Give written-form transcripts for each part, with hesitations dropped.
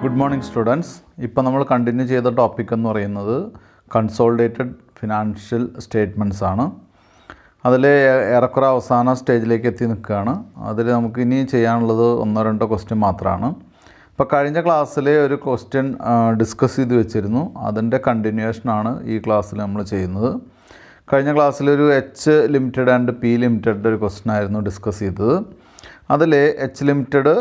Good morning students. ഇപ്പോൾ നമ്മൾ continue ചെയ്ത ടോപ്പിക് എന്ന് പറയുന്നത് കൺസോളിഡേറ്റഡ് ഫിനാൻഷ്യൽ സ്റ്റേറ്റ്മെൻറ്റ്സ് ആണ്. അതിൽ ഏറെക്കുറെ അവസാന സ്റ്റേജിലേക്ക് എത്തി നിൽക്കുകയാണ്. അതിൽ നമുക്ക് ഇനി ചെയ്യാനുള്ളത് 1-2 ക്വസ്റ്റ്യൻ മാത്രമാണ്. ഇപ്പോൾ കഴിഞ്ഞ ക്ലാസ്സിൽ ഒരു ക്വസ്റ്റ്യൻ ഡിസ്കസ് ചെയ്ത് വെച്ചിരുന്നു. അതിൻ്റെ കണ്ടിന്യൂവേഷനാണ് ഈ ക്ലാസ്സിൽ നമ്മൾ ചെയ്യുന്നത്. കഴിഞ്ഞ ക്ലാസ്സിലൊരു H limited and P limited ഒരു ക്വസ്റ്റ്യൻ ആയിരുന്നു ഡിസ്കസ് ചെയ്തത്. അതിൽ എച്ച് ലിമിറ്റഡ്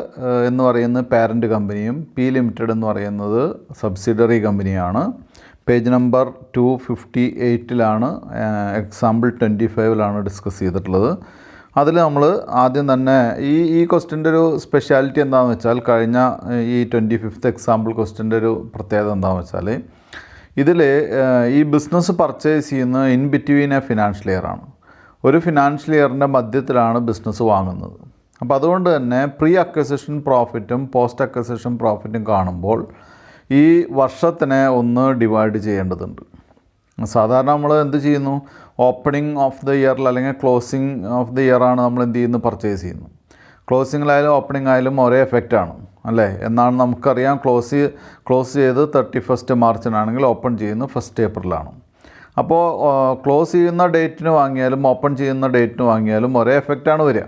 എന്ന് പറയുന്നത് പാരൻറ്റ് കമ്പനിയും പി ലിമിറ്റഡ് എന്ന് പറയുന്നത് സബ്സിഡറി കമ്പനിയാണ്. പേജ് നമ്പർ 258 എക്സാമ്പിൾ 25 ഡിസ്കസ് ചെയ്തിട്ടുള്ളത്. അതിൽ നമ്മൾ ആദ്യം തന്നെ ഈ ക്വസ്റ്റ്യൻ്റെ ഒരു സ്പെഷ്യാലിറ്റി എന്താണെന്ന് വെച്ചാൽ, കഴിഞ്ഞ ഈ 25th എക്സാമ്പിൾ ക്വസ്റ്റ്യൻ്റെ ഒരു പ്രത്യേകത എന്താണെന്ന് വെച്ചാൽ, ഇതിൽ ഈ ബിസിനസ് പർച്ചേസ് ചെയ്യുന്ന in between A financial year ആണ്. ഒരു ഫിനാൻഷ്യൽ ഇയറിൻ്റെ മധ്യത്തിലാണ് ബിസിനസ് വാങ്ങുന്നത്. അപ്പോൾ അതുകൊണ്ട് തന്നെ പ്രീ അക്വസിഷൻ പ്രോഫിറ്റും പോസ്റ്റ് അക്വസിഷൻ പ്രോഫിറ്റും കാണുമ്പോൾ ഈ വർഷത്തിനെ ഒന്ന് ഡിവൈഡ് ചെയ്യേണ്ടതുണ്ട്. സാധാരണ നമ്മൾ എന്ത് ചെയ്യുന്നു, ഓപ്പണിംഗ് ഓഫ് ദ ഇയറിൽ അല്ലെങ്കിൽ ക്ലോസിംഗ് ഓഫ് ദ ഇയർ ആണ് നമ്മൾ എന്ത് ചെയ്യുന്നു, പർച്ചേസ് ചെയ്യുന്നു. ക്ലോസിങ്ങിലായാലും ഓപ്പണിംഗ് ആയാലും ഒരേ എഫക്റ്റാണ് അല്ലേ എന്നാണ് നമുക്കറിയാം. ക്ലോസ് ചെയ്ത് 31 മാർച്ചിനാണെങ്കിൽ ഓപ്പൺ ചെയ്യുന്നത് 1 ഏപ്രിലാണ്. അപ്പോൾ ക്ലോസ് ചെയ്യുന്ന ഡേറ്റിന് വാങ്ങിയാലും ഓപ്പൺ ചെയ്യുന്ന ഡേറ്റിന് വാങ്ങിയാലും ഒരേ എഫക്റ്റാണ് വരിക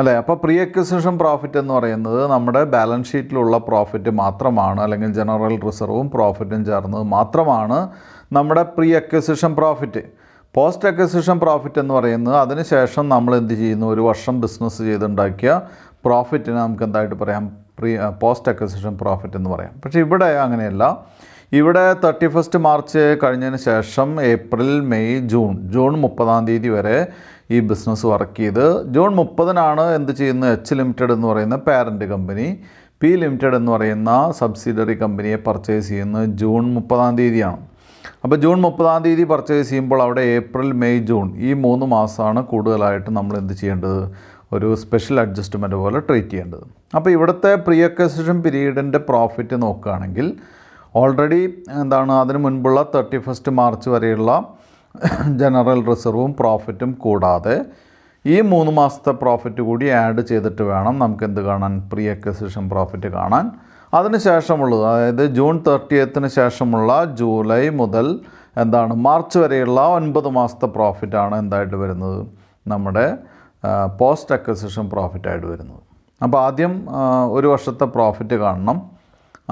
അല്ലേ. അപ്പോൾ പ്രീ അക്വിസിഷൻ പ്രോഫിറ്റ് എന്ന് പറയുന്നത് നമ്മുടെ ബാലൻസ് ഷീറ്റിലുള്ള പ്രോഫിറ്റ് മാത്രമാണ്, അല്ലെങ്കിൽ ജനറൽ റിസർവും പ്രോഫിറ്റും ചേർന്നത് മാത്രമാണ് നമ്മുടെ pre acquisition profit. Post acquisition profit എന്ന് പറയുന്നത് അതിന് ശേഷം നമ്മൾ എന്ത് ചെയ്യുന്നു, ഒരു വർഷം ബിസിനസ് ചെയ്തുണ്ടാക്കിയ പ്രോഫിറ്റിന് നമുക്ക് എന്തായിട്ട് പറയാം, പോസ്റ്റ് അക്വിസിഷൻ പ്രോഫിറ്റ് എന്ന് പറയാം. പക്ഷേ ഇവിടെ അങ്ങനെയല്ല. ഇവിടെ 31 മാർച്ച് കഴിഞ്ഞതിന് ശേഷം ഏപ്രിൽ, മെയ്, ജൂൺ 30 വരെ ഈ ബിസിനസ് വർക്ക് ചെയ്ത് ജൂൺ 30 എന്ത് ചെയ്യുന്നത്, എച്ച് ലിമിറ്റഡ് എന്ന് പറയുന്ന പാരൻറ്റ് കമ്പനി പി ലിമിറ്റഡ് എന്ന് പറയുന്ന സബ്സിഡറി കമ്പനിയെ പർച്ചേസ് ചെയ്യുന്നത് ജൂൺ 30 അപ്പോൾ ജൂൺ 30 പർച്ചേസ് ചെയ്യുമ്പോൾ അവിടെ ഏപ്രിൽ, മെയ്, ജൂൺ ഈ 3 മാസമാണ് കൂടുതലായിട്ട് നമ്മൾ എന്ത് ചെയ്യേണ്ടത്, ഒരു സ്പെഷ്യൽ അഡ്ജസ്റ്റ്മെൻറ്റ് പോലെ ട്രീറ്റ് ചെയ്യേണ്ടത്. അപ്പോൾ ഇവിടുത്തെ പ്രീ അക്വിസിഷൻ പീരീഡിൻ്റെ പ്രോഫിറ്റ് നോക്കുകയാണെങ്കിൽ ഓൾറെഡി അതിന് മുൻപുള്ള 31 മാർച്ച് വരെയുള്ള ജനറൽ റിസർവും പ്രോഫിറ്റും കൂടാതെ ഈ 3 മാസത്തെ പ്രോഫിറ്റ് കൂടി ആഡ് ചെയ്തിട്ട് വേണം നമുക്ക് എന്ത് കാണാൻ, പ്രീ അക്വിസിഷൻ പ്രോഫിറ്റ് കാണാൻ. അതിന് ശേഷമുള്ളത്, അതായത് ജൂൺ 30 ശേഷമുള്ള ജൂലൈ മുതൽ മാർച്ച് വരെയുള്ള 9 മാസത്തെ പ്രോഫിറ്റാണ് എന്തായിട്ട് വരുന്നത്, നമ്മുടെ പോസ്റ്റ് അക്വിസിഷൻ പ്രോഫിറ്റായിട്ട് വരുന്നത്. അപ്പോൾ ആദ്യം ഒരു വർഷത്തെ പ്രോഫിറ്റ് കാണണം.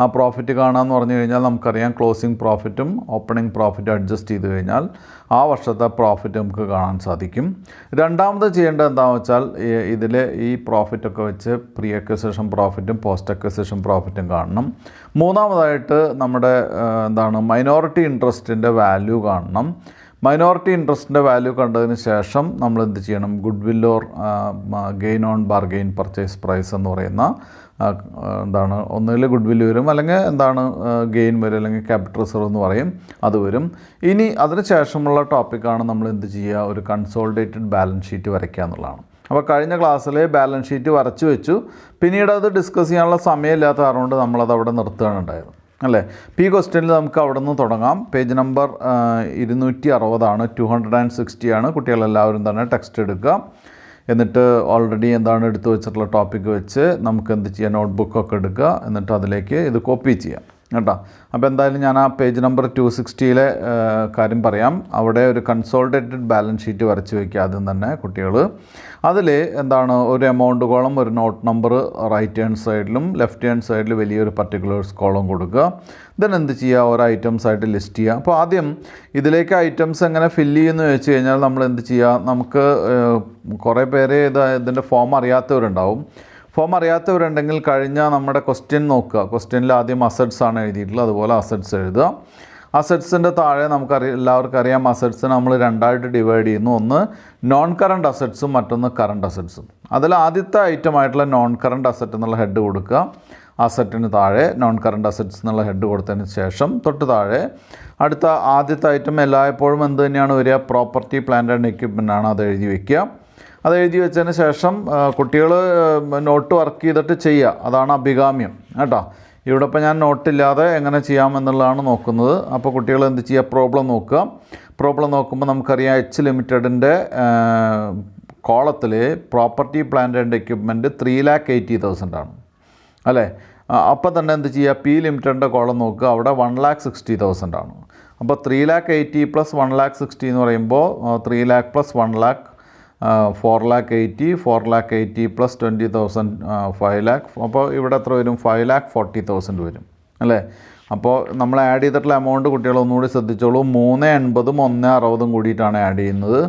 ആ പ്രോഫിറ്റ് കാണാമെന്ന് പറഞ്ഞു കഴിഞ്ഞാൽ നമുക്കറിയാം, ക്ലോസിംഗ് പ്രോഫിറ്റും ഓപ്പണിംഗ് പ്രോഫിറ്റും അഡ്ജസ്റ്റ് ചെയ്ത് കഴിഞ്ഞാൽ ആ വർഷത്തെ പ്രോഫിറ്റ് നമുക്ക് കാണാൻ സാധിക്കും. രണ്ടാമത് ചെയ്യേണ്ടത് എന്താണെന്ന് വെച്ചാൽ, ഇതിൽ ഈ പ്രോഫിറ്റൊക്കെ വെച്ച് പ്രീ അക്വിസിഷൻ പ്രോഫിറ്റും പോസ്റ്റ് അക്വിസിഷൻ പ്രോഫിറ്റും കാണണം. മൂന്നാമതായിട്ട് നമ്മുടെ മൈനോറിറ്റി ഇൻട്രസ്റ്റിൻ്റെ വാല്യൂ കാണണം. മൈനോറിറ്റി ഇൻട്രസ്റ്റിൻ്റെ വാല്യൂ കണ്ടതിന് ശേഷം നമ്മൾ എന്ത് ചെയ്യണം, goodwill or gain on bargain purchase price എന്ന് പറയുന്ന ഒന്നുകിൽ ഗുഡ് വില്ല് വരും, അല്ലെങ്കിൽ ഗെയിൻ വരും, അല്ലെങ്കിൽ ക്യാപിറ്റൽ റിസർവ് എന്ന് പറയും, അത് വരും. ഇനി അതിന് ശേഷമുള്ള ടോപ്പിക്കാണ് നമ്മൾ എന്ത് ചെയ്യുക, ഒരു കൺസോളിഡേറ്റഡ് ബാലൻസ് ഷീറ്റ് വരയ്ക്കുക എന്നുള്ളതാണ്. അപ്പോൾ കഴിഞ്ഞ ക്ലാസ്സിൽ ബാലൻസ് ഷീറ്റ് വരച്ചു വെച്ചു, പിന്നീട് അത് ഡിസ്കസ് ചെയ്യാനുള്ള സമയമില്ലാത്ത കാരണം നമ്മളത് അവിടെ നിർത്തുകയാണ് ഉണ്ടായത് അല്ലേ. ഈ ക്വസ്റ്റ്യനിൽ നമുക്ക് അവിടെ നിന്ന് തുടങ്ങാം. പേജ് നമ്പർ 260 260 കുട്ടികളെല്ലാവരും തന്നെ ടെക്സ്റ്റ് എടുക്കുക. എന്നിട്ട് ഓൾറെഡി എടുത്തു വെച്ചിട്ടുള്ള ടോപ്പിക്ക് വെച്ച് നമുക്ക് എന്ത് ചെയ്യാം, നോട്ട്ബുക്കൊക്കെ എടുക്കുക. എന്നിട്ട് അതിലേക്ക് ഇത് കോപ്പി ചെയ്യാം കേട്ടോ. അപ്പോൾ എന്തായാലും ഞാൻ ആ പേജ് നമ്പർ 260 കാര്യം പറയാം. അവിടെ ഒരു കൺസോളിഡേറ്റഡ് ബാലൻസ് ഷീറ്റ് വരച്ച് വയ്ക്കുക ആദ്യം തന്നെ കുട്ടികൾ. അതിൽ ഒരു എമൗണ്ട് കോളം, ഒരു നോട്ട് നമ്പർ റൈറ്റ് ഹാൻഡ് സൈഡിലും ലെഫ്റ്റ് ഹാൻഡ് സൈഡിൽ വലിയൊരു പർട്ടിക്കുലേഴ്സ് കോളം കൊടുക്കുക. ദെൻ എന്ത് ചെയ്യുക, ഓരോ ഐറ്റംസ് ആയിട്ട് ലിസ്റ്റ് ചെയ്യുക. അപ്പോൾ ആദ്യം ഇതിലേക്ക് ഐറ്റംസ് എങ്ങനെ ഫില്ല് ചെയ്യുമെന്ന് ചോദിച്ചു കഴിഞ്ഞാൽ നമ്മൾ എന്ത് ചെയ്യുക, നമുക്ക് കുറേ പേര് ഇതിൻ്റെ ഫോം അറിയാത്തവരുണ്ടാവും. ഫോം അറിയാത്തവരുണ്ടെങ്കിൽ കഴിഞ്ഞ നമ്മുടെ ക്വസ്റ്റ്യൻ നോക്കുക. ക്വസ്റ്റ്യനിൽ ആദ്യം അസറ്റ്സ് ആണ് എഴുതിയിട്ടുള്ളത്, അതുപോലെ അസറ്റ്സ് എഴുതുക. അസറ്റ്സിൻ്റെ താഴെ എല്ലാവർക്കും അറിയാം, അസറ്റ്സിനെ നമ്മൾ 2ആയിട്ട് ഡിവൈഡ് ചെയ്യുന്നു. ഒന്ന് നോൺ കറണ്ട് അസറ്റ്സും മറ്റൊന്ന് കറണ്ട് അസറ്റ്സും. അതിൽ ആദ്യത്തെ ഐറ്റമായിട്ടുള്ള നോൺ കറണ്ട് അസറ്റ് എന്നുള്ള ഹെഡ് കൊടുക്കുക. അസറ്റിന് താഴെ നോൺ കറണ്ട് അസറ്റ്സ് എന്നുള്ള ഹെഡ് കൊടുത്തതിന് ശേഷം തൊട്ട് താഴെ അടുത്ത ആദ്യത്തെ ഐറ്റം എല്ലായ്പ്പോഴും എന്ത് തന്നെയാണ് വരിക, പ്രോപ്പർട്ടി പ്ലാന്റ് ആൻഡ് എക്യുപ്മെൻ്റ് ആണ്. അത് എഴുതി വയ്ക്കുക. അത് എഴുതി വെച്ചതിന് ശേഷം കുട്ടികൾ നോട്ട് വർക്ക് ചെയ്തിട്ട് ചെയ്യുക. അതാണ് അഭികാമ്യം കേട്ടോ. ഇവിടെ ഇപ്പോൾ ഞാൻ നോട്ടില്ലാതെ എങ്ങനെ ചെയ്യാമെന്നുള്ളതാണ് നോക്കുന്നത്. അപ്പോൾ കുട്ടികൾ എന്ത് ചെയ്യുക, പ്രോബ്ലം നോക്കുക. പ്രോബ്ലം നോക്കുമ്പോൾ നമുക്കറിയാം, എച്ച് ലിമിറ്റഡിൻ്റെ കോളത്തിൽ പ്രോപ്പർട്ടി പ്ലാന്റ് ആൻഡ് എക്യുപ്മെൻറ്റ് 3,80,000 ആണ് അല്ലേ. അപ്പോൾ തന്നെ എന്ത് ചെയ്യുക, പി ലിമിറ്റഡിൻ്റെ കോളം നോക്കുക, അവിടെ 1,60,000 ആണ്. അപ്പോൾ 3,80,000 പ്ലസ് 1,60,000 എന്ന് പറയുമ്പോൾ 3 lakh plus 1 lakh 4,80,000, 4,80,000 plus 20,000 5 lakh. അപ്പോൾ ഇവിടെ എത്ര വരും? 5,40,000 വരും അല്ലേ. അപ്പോൾ നമ്മൾ ആഡ് ചെയ്തിട്ടുള്ള എമൗണ്ട് കുട്ടികൾ ഒന്നുകൂടി ശ്രദ്ധിച്ചോളൂ. 3,80,000 1,60,000 കൂടിയിട്ടാണ് ആഡ് ചെയ്യുന്നത്.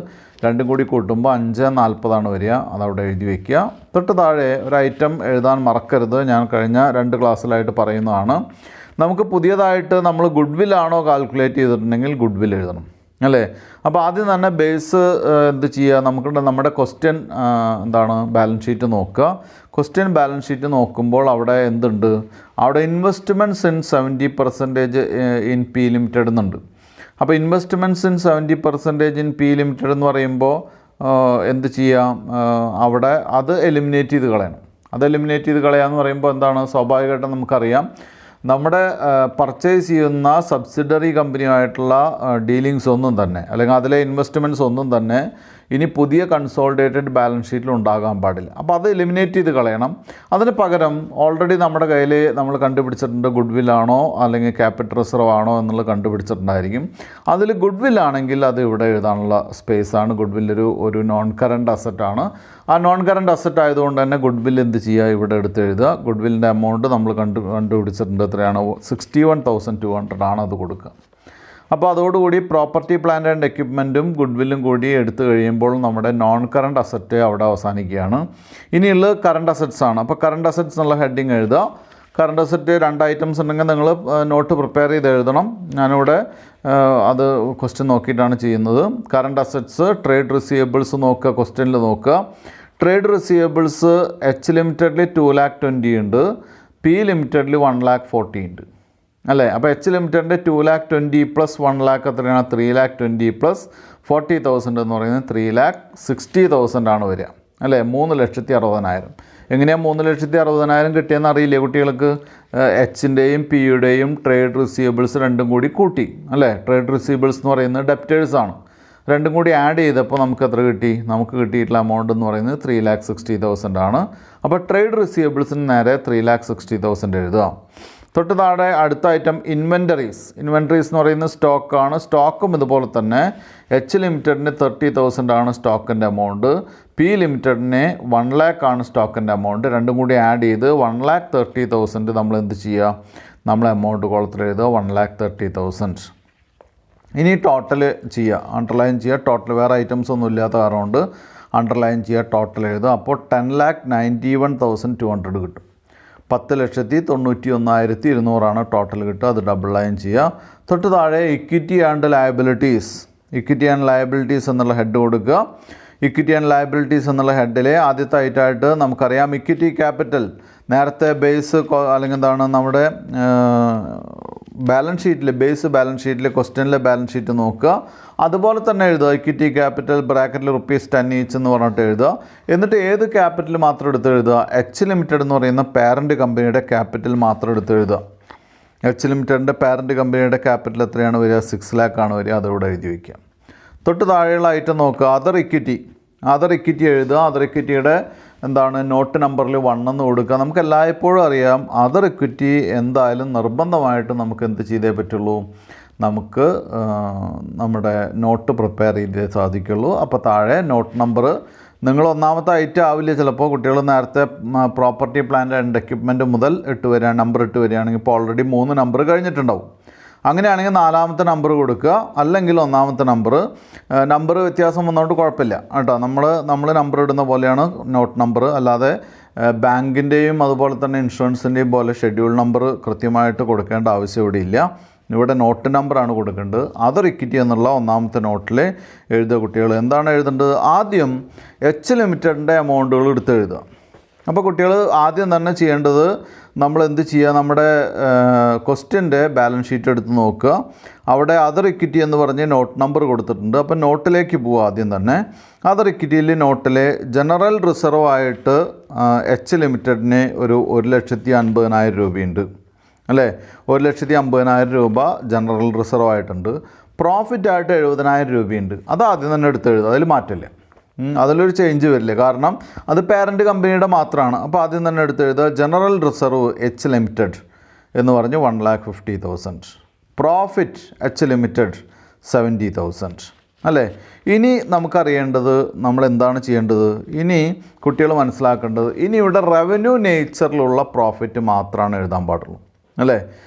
രണ്ടും കൂടി കൂട്ടുമ്പോൾ 5,40 വരിക. അതവിടെ എഴുതി വയ്ക്കുക. തൊട്ട് താഴെ ഒരു ഐറ്റം എഴുതാൻ മറക്കരുത്. ഞാൻ കഴിഞ്ഞ 2 ക്ലാസ്സിലായിട്ട് പറയുന്നതാണ്. നമുക്ക് പുതിയതായിട്ട് നമ്മൾ ഗുഡ് വില്ലാണോ കാൽക്കുലേറ്റ് ചെയ്തിട്ടുണ്ടെങ്കിൽ ഗുഡ് വിൽ എഴുതണം അല്ലേ. അപ്പോൾ ആദ്യം തന്നെ ബേസ് എന്ത് ചെയ്യുക, നമ്മുടെ ക്വസ്റ്റ്യൻ എന്താണ്, ബാലൻസ് ഷീറ്റ് നോക്കുക. ക്വസ്റ്റ്യൻ ബാലൻസ് ഷീറ്റ് നോക്കുമ്പോൾ അവിടെ എന്തുണ്ട്, അവിടെ investments in 70% in P limited എന്നുണ്ട്. അപ്പോൾ investments in 70% in P limited എന്ന് പറയുമ്പോൾ എന്ത് ചെയ്യാം, അവിടെ അത് എലിമിനേറ്റ് ചെയ്ത് കളയണം. അത് എലിമിനേറ്റ് ചെയ്ത് കളയാമെന്ന് പറയുമ്പോൾ എന്താണ്, സ്വാഭാവികമായിട്ടും നമുക്കറിയാം നമ്മുടെ പർച്ചേസ് ചെയ്യുന്ന സബ്സിഡറി കമ്പനിയുമായിട്ടുള്ള ഡീലിങ്സ് ഒന്നും തന്നെ, അല്ലെങ്കിൽ അതിലെ ഇൻവെസ്റ്റ്മെൻറ്റ്സ് ഒന്നും തന്നെ ഇനി പുതിയ കൺസോളിഡേറ്റഡ് ബാലൻസ് ഷീറ്റിൽ ഉണ്ടാകാൻ പാടില്ല. അപ്പോൾ അത് എലിമിനേറ്റ് ചെയ്ത് കളയണം. അതിന് പകരം ഓൾറെഡി നമ്മുടെ കയ്യിൽ നമ്മൾ കണ്ടുപിടിച്ചിട്ടുണ്ട് ഗുഡ് വില്ലാണോ അല്ലെങ്കിൽ ക്യാപിറ്റൽ റിസർവ് ആണോ എന്നുള്ളത് കണ്ടുപിടിച്ചിട്ടുണ്ടായിരിക്കും. അതിൽ ഗുഡ് വില്ലാണെങ്കിൽ അത് ഇവിടെ എഴുതാനുള്ള സ്പേസാണ്. ഗുഡ് വില്ലൊരു നോൺ കറണ്ട് അസറ്റാണ്. ആ നോൺ കറണ്ട് അസറ്റ് ആയതുകൊണ്ട് തന്നെ ഗുഡ് വിൽ എന്ത് ചെയ്യുക, ഇവിടെ എടുത്ത് എഴുതുക. ഗുഡ് വില്ലിൻ്റെ എമൗണ്ട് നമ്മൾ കണ്ടുപിടിച്ചിട്ടുണ്ട് എത്രയാണ്, 61,200 ആണ് അത് കൊടുക്കുക. അപ്പോൾ അതോടുകൂടി പ്രോപ്പർട്ടി പ്ലാന്റ് ആൻഡ് എക്യുപ്മെൻറ്റും ഗുഡ് വില്ലും കൂടി എടുത്തു കഴിയുമ്പോൾ നമ്മുടെ നോൺ കറണ്ട് അസറ്റ് അവിടെ അവസാനിക്കുകയാണ്. ഇനിയുള്ളത് കറണ്ട് അസറ്റ്സ് ആണ്. അപ്പോൾ കറണ്ട് അസറ്റ്സ് എന്നുള്ള ഹെഡിങ് എഴുതുക. കറണ്ട് അസറ്റ് 2 ഐറ്റംസ് ഉണ്ടെങ്കിൽ നിങ്ങൾ നോട്ട് പ്രിപ്പയർ ചെയ്ത് എഴുതണം. ഞാനിവിടെ അത് ക്വസ്റ്റ്യൻ നോക്കിയിട്ടാണ് ചെയ്യുന്നത്. കറണ്ട് അസറ്റ്സ്, ട്രേഡ് റിസീവബിൾസ് നോക്കുക, ക്വസ്റ്റ്യനിൽ നോക്കുക. ട്രേഡ് റിസീവബിൾസ് എച്ച് ലിമിറ്റഡിൽ 2,20,000 ഉണ്ട്, പി ലിമിറ്റഡിൽ 1,40,000 ഉണ്ട് അല്ലേ. അപ്പോൾ എച്ച് ലിമിറ്റഡിൻ്റെ 2,20,000 പ്ലസ് 1 lakh എത്രയാണ്, 3,20,000 പ്ലസ് 40,000 എന്ന് പറയുന്നത് 3,60,000 ആണ് വരിക അല്ലേ. 3,60,000. എങ്ങനെയാണ് 3,60,000 കിട്ടിയെന്ന് അറിയില്ലേ കുട്ടികൾക്ക്? എച്ചിൻ്റെയും പിയുടെയും ട്രേഡ് റിസീവബിൾസ് രണ്ടും കൂടി കൂട്ടി അല്ലേ. ട്രേഡ് റിസീവബിൾസ് എന്ന് പറയുന്നത് ഡെപ്റ്റേഴ്സാണ്. രണ്ടും കൂടി ആഡ് ചെയ്തപ്പോൾ നമുക്ക് എത്ര കിട്ടി? നമുക്ക് കിട്ടിയിട്ടുള്ള എമൗണ്ട് എന്ന് പറയുന്നത് 3,60,000 ആണ്. അപ്പോൾ ട്രേഡ് റിസീവബിൾസിന് നേരെ 3,60,000 എഴുതുക. തൊട്ട് താഴെ അടുത്ത ഐറ്റം ഇൻവെൻറ്ററീസ്. ഇൻവെൻറ്ററീസ് എന്ന് പറയുന്നത് സ്റ്റോക്കാണ്. സ്റ്റോക്കും ഇതുപോലെ തന്നെ എച്ച് ലിമിറ്റഡിന് 30,000 ആണ് സ്റ്റോക്കിൻ്റെ എമൗണ്ട്, പി ലിമിറ്റഡിന് 1 lakh ആണ് സ്റ്റോക്കിൻ്റെ എമൗണ്ട്. രണ്ടും കൂടി ആഡ് ചെയ്ത് 1,30,000 നമ്മൾ എന്ത് ചെയ്യുക, നമ്മൾ എമൗണ്ട് കോളത്തിൽ എഴുതുക 1,30,000. ഇനി ടോട്ടൽ ചെയ്യുക, അണ്ടർലൈൻ ചെയ്യുക. ടോട്ടൽ വേറെ ഐറ്റംസ് ഒന്നും ഇല്ലാത്ത കാരണം കൊണ്ട് അണ്ടർലൈൻ ചെയ്യുക, ടോട്ടൽ എഴുതുക. അപ്പോൾ 10,91,200 കിട്ടും. 10,91,200 ടോട്ടൽ കിട്ടുക. അത് ഡബിൾ ലൈൻ ചെയ്യുക. തൊട്ട് താഴെ equity and liabilities. Equity and liabilities എന്നുള്ള ഹെഡ് കൊടുക്കുക. ഇക്വിറ്റി ആൻഡ് ലയബിലിറ്റീസ് എന്നുള്ള ഹെഡിൽ ആദ്യത്തെ ഐറ്റമായിട്ട് നമുക്കറിയാം ഇക്വിറ്റി ക്യാപിറ്റൽ. നേരത്തെ ബേസ് അല്ലെങ്കിൽ എന്താണ് നമ്മുടെ ബാലൻസ് ഷീറ്റിൽ, ബേസ് ബാലൻസ് ഷീറ്റിൽ ക്വസ്റ്റ്യനിലെ ബാലൻസ് ഷീറ്റ് നോക്കുക. അതുപോലെ തന്നെ എഴുതുക ഇക്വിറ്റി ക്യാപിറ്റൽ ബ്രാക്കറ്റിൽ ₹10 ഈച്ച് എന്ന് പറഞ്ഞിട്ട് എഴുതുക. എന്നിട്ട് ഏത് ക്യാപിറ്റൽ മാത്രം എടുത്ത് എഴുതുക, എച്ച് ലിമിറ്റഡ് എന്ന് പറയുന്ന പാരൻറ്റ് കമ്പനിയുടെ ക്യാപിറ്റൽ മാത്രം എടുത്ത് എഴുതുക. എച്ച് ലിമിറ്റഡിൻ്റെ പാരൻറ്റ് കമ്പനിയുടെ ക്യാപിറ്റൽ എത്രയാണ് വരിക, 6 lakh ആണ് വരിക. അതോടെ എഴുതി വയ്ക്കുക. തൊട്ട് താഴെയുള്ള ഐറ്റം നോക്കുക, അതർ ഇക്വിറ്റി. അതർ ഇക്വിറ്റി എഴുതുക. അതർ ഇക്വിറ്റിയുടെ എന്താണ് നോട്ട് നമ്പറിൽ 1 എന്ന് കൊടുക്കുക. നമുക്ക് എല്ലായ്പ്പോഴും അറിയാം അതർ ഇക്വിറ്റി എന്തായാലും നിർബന്ധമായിട്ട് നമുക്ക് എന്ത് ചെയ്തേ പറ്റുള്ളൂ, നമുക്ക് നമ്മുടെ നോട്ട് പ്രിപ്പയർ ചെയ്തേ സാധിക്കുള്ളൂ. അപ്പോൾ താഴെ നോട്ട് നമ്പർ നിങ്ങൾ ഒന്നാമത്തെ ഐറ്റം ആവില്ല ചിലപ്പോൾ. കുട്ടികൾ നേരത്തെ പ്രോപ്പർട്ടി പ്ലാന്റ് ആൻഡ് എക്യുപ്മെൻറ്റ് മുതൽ നമ്പർ ഇട്ട് വരികയാണെങ്കിൽ ഇപ്പോൾ ഓൾറെഡി 3 നമ്പർ കഴിഞ്ഞിട്ടുണ്ടാവും. അങ്ങനെയാണെങ്കിൽ 4ാമത്തെ നമ്പർ കൊടുക്കുക, അല്ലെങ്കിൽ 1ാമത്തെ നമ്പർ വ്യത്യാസം വന്നതുകൊണ്ട് കുഴപ്പമില്ല കേട്ടോ. നമ്മൾ നമ്പർ ഇടുന്ന പോലെയാണ് നോട്ട് നമ്പർ. അല്ലാതെ ബാങ്കിൻ്റെയും അതുപോലെ തന്നെ ഇൻഷുറൻസിൻ്റെയും പോലെ ഷെഡ്യൂൾ നമ്പർ കൃത്യമായിട്ട് കൊടുക്കേണ്ട ആവശ്യം ഇവിടെ ഇല്ല. ഇവിടെ നോട്ട് നമ്പറാണ് കൊടുക്കേണ്ടത്. അതർ ഇക്വിറ്റി എന്നുള്ള 1ാമത്തെ നോട്ടിൽ എഴുതുക കുട്ടികൾ. എന്താണ് എഴുതേണ്ടത്? ആദ്യം എച്ച് ലിമിറ്റഡിൻ്റെ എമൗണ്ടുകൾ എടുത്ത് എഴുതുക. അപ്പോൾ കുട്ടികൾ ആദ്യം തന്നെ ചെയ്യേണ്ടത് നമ്മൾ എന്ത് ചെയ്യുക, നമ്മുടെ ക്വസ്റ്റ്യൻ്റെ ബാലൻസ് ഷീറ്റ് എടുത്ത് നോക്കുക. അവിടെ അതർ ഇക്വിറ്റി എന്ന് പറഞ്ഞ് നോട്ട് നമ്പർ കൊടുത്തിട്ടുണ്ട്. അപ്പോൾ നോട്ടിലേക്ക് പോവുക. ആദ്യം തന്നെ അതർ ഇക്വിറ്റിയിൽ നോട്ടിലെ ജനറൽ റിസർവ് ആയിട്ട് എച്ച് ലിമിറ്റഡിന് ഒരു 1,50,000 രൂപയുണ്ട് അല്ലേ. 1,50,000 രൂപ ജനറൽ റിസർവ് ആയിട്ടുണ്ട്. പ്രോഫിറ്റായിട്ട് 70,000 രൂപയുണ്ട്. അത് ആദ്യം തന്നെ എടുത്ത് എഴുതുക, അതിൽ മാറ്റില്ല. അതിലൊരു ചേഞ്ച് വരില്ല, കാരണം അത് പാരൻറ്റ് കമ്പനിയുടെ മാത്രമാണ്. അപ്പോൾ ആദ്യം തന്നെ എടുത്തെഴുതുക ജനറൽ റിസർവ് എച്ച് ലിമിറ്റഡ് എന്ന് പറഞ്ഞ് 1,50,000. പ്രോഫിറ്റ് എച്ച് ലിമിറ്റഡ് 70,000 അല്ലേ. ഇനി നമുക്കറിയേണ്ടത് നമ്മൾ എന്താണ് ചെയ്യേണ്ടത്, ഇനി കുട്ടികൾ മനസ്സിലാക്കേണ്ടത്, ഇനി ഇവിടെ റവന്യൂ നേച്ചറിലുള്ള പ്രോഫിറ്റ് മാത്രമാണ് എഴുതാൻ പാടുള്ളൂ അല്ലേ.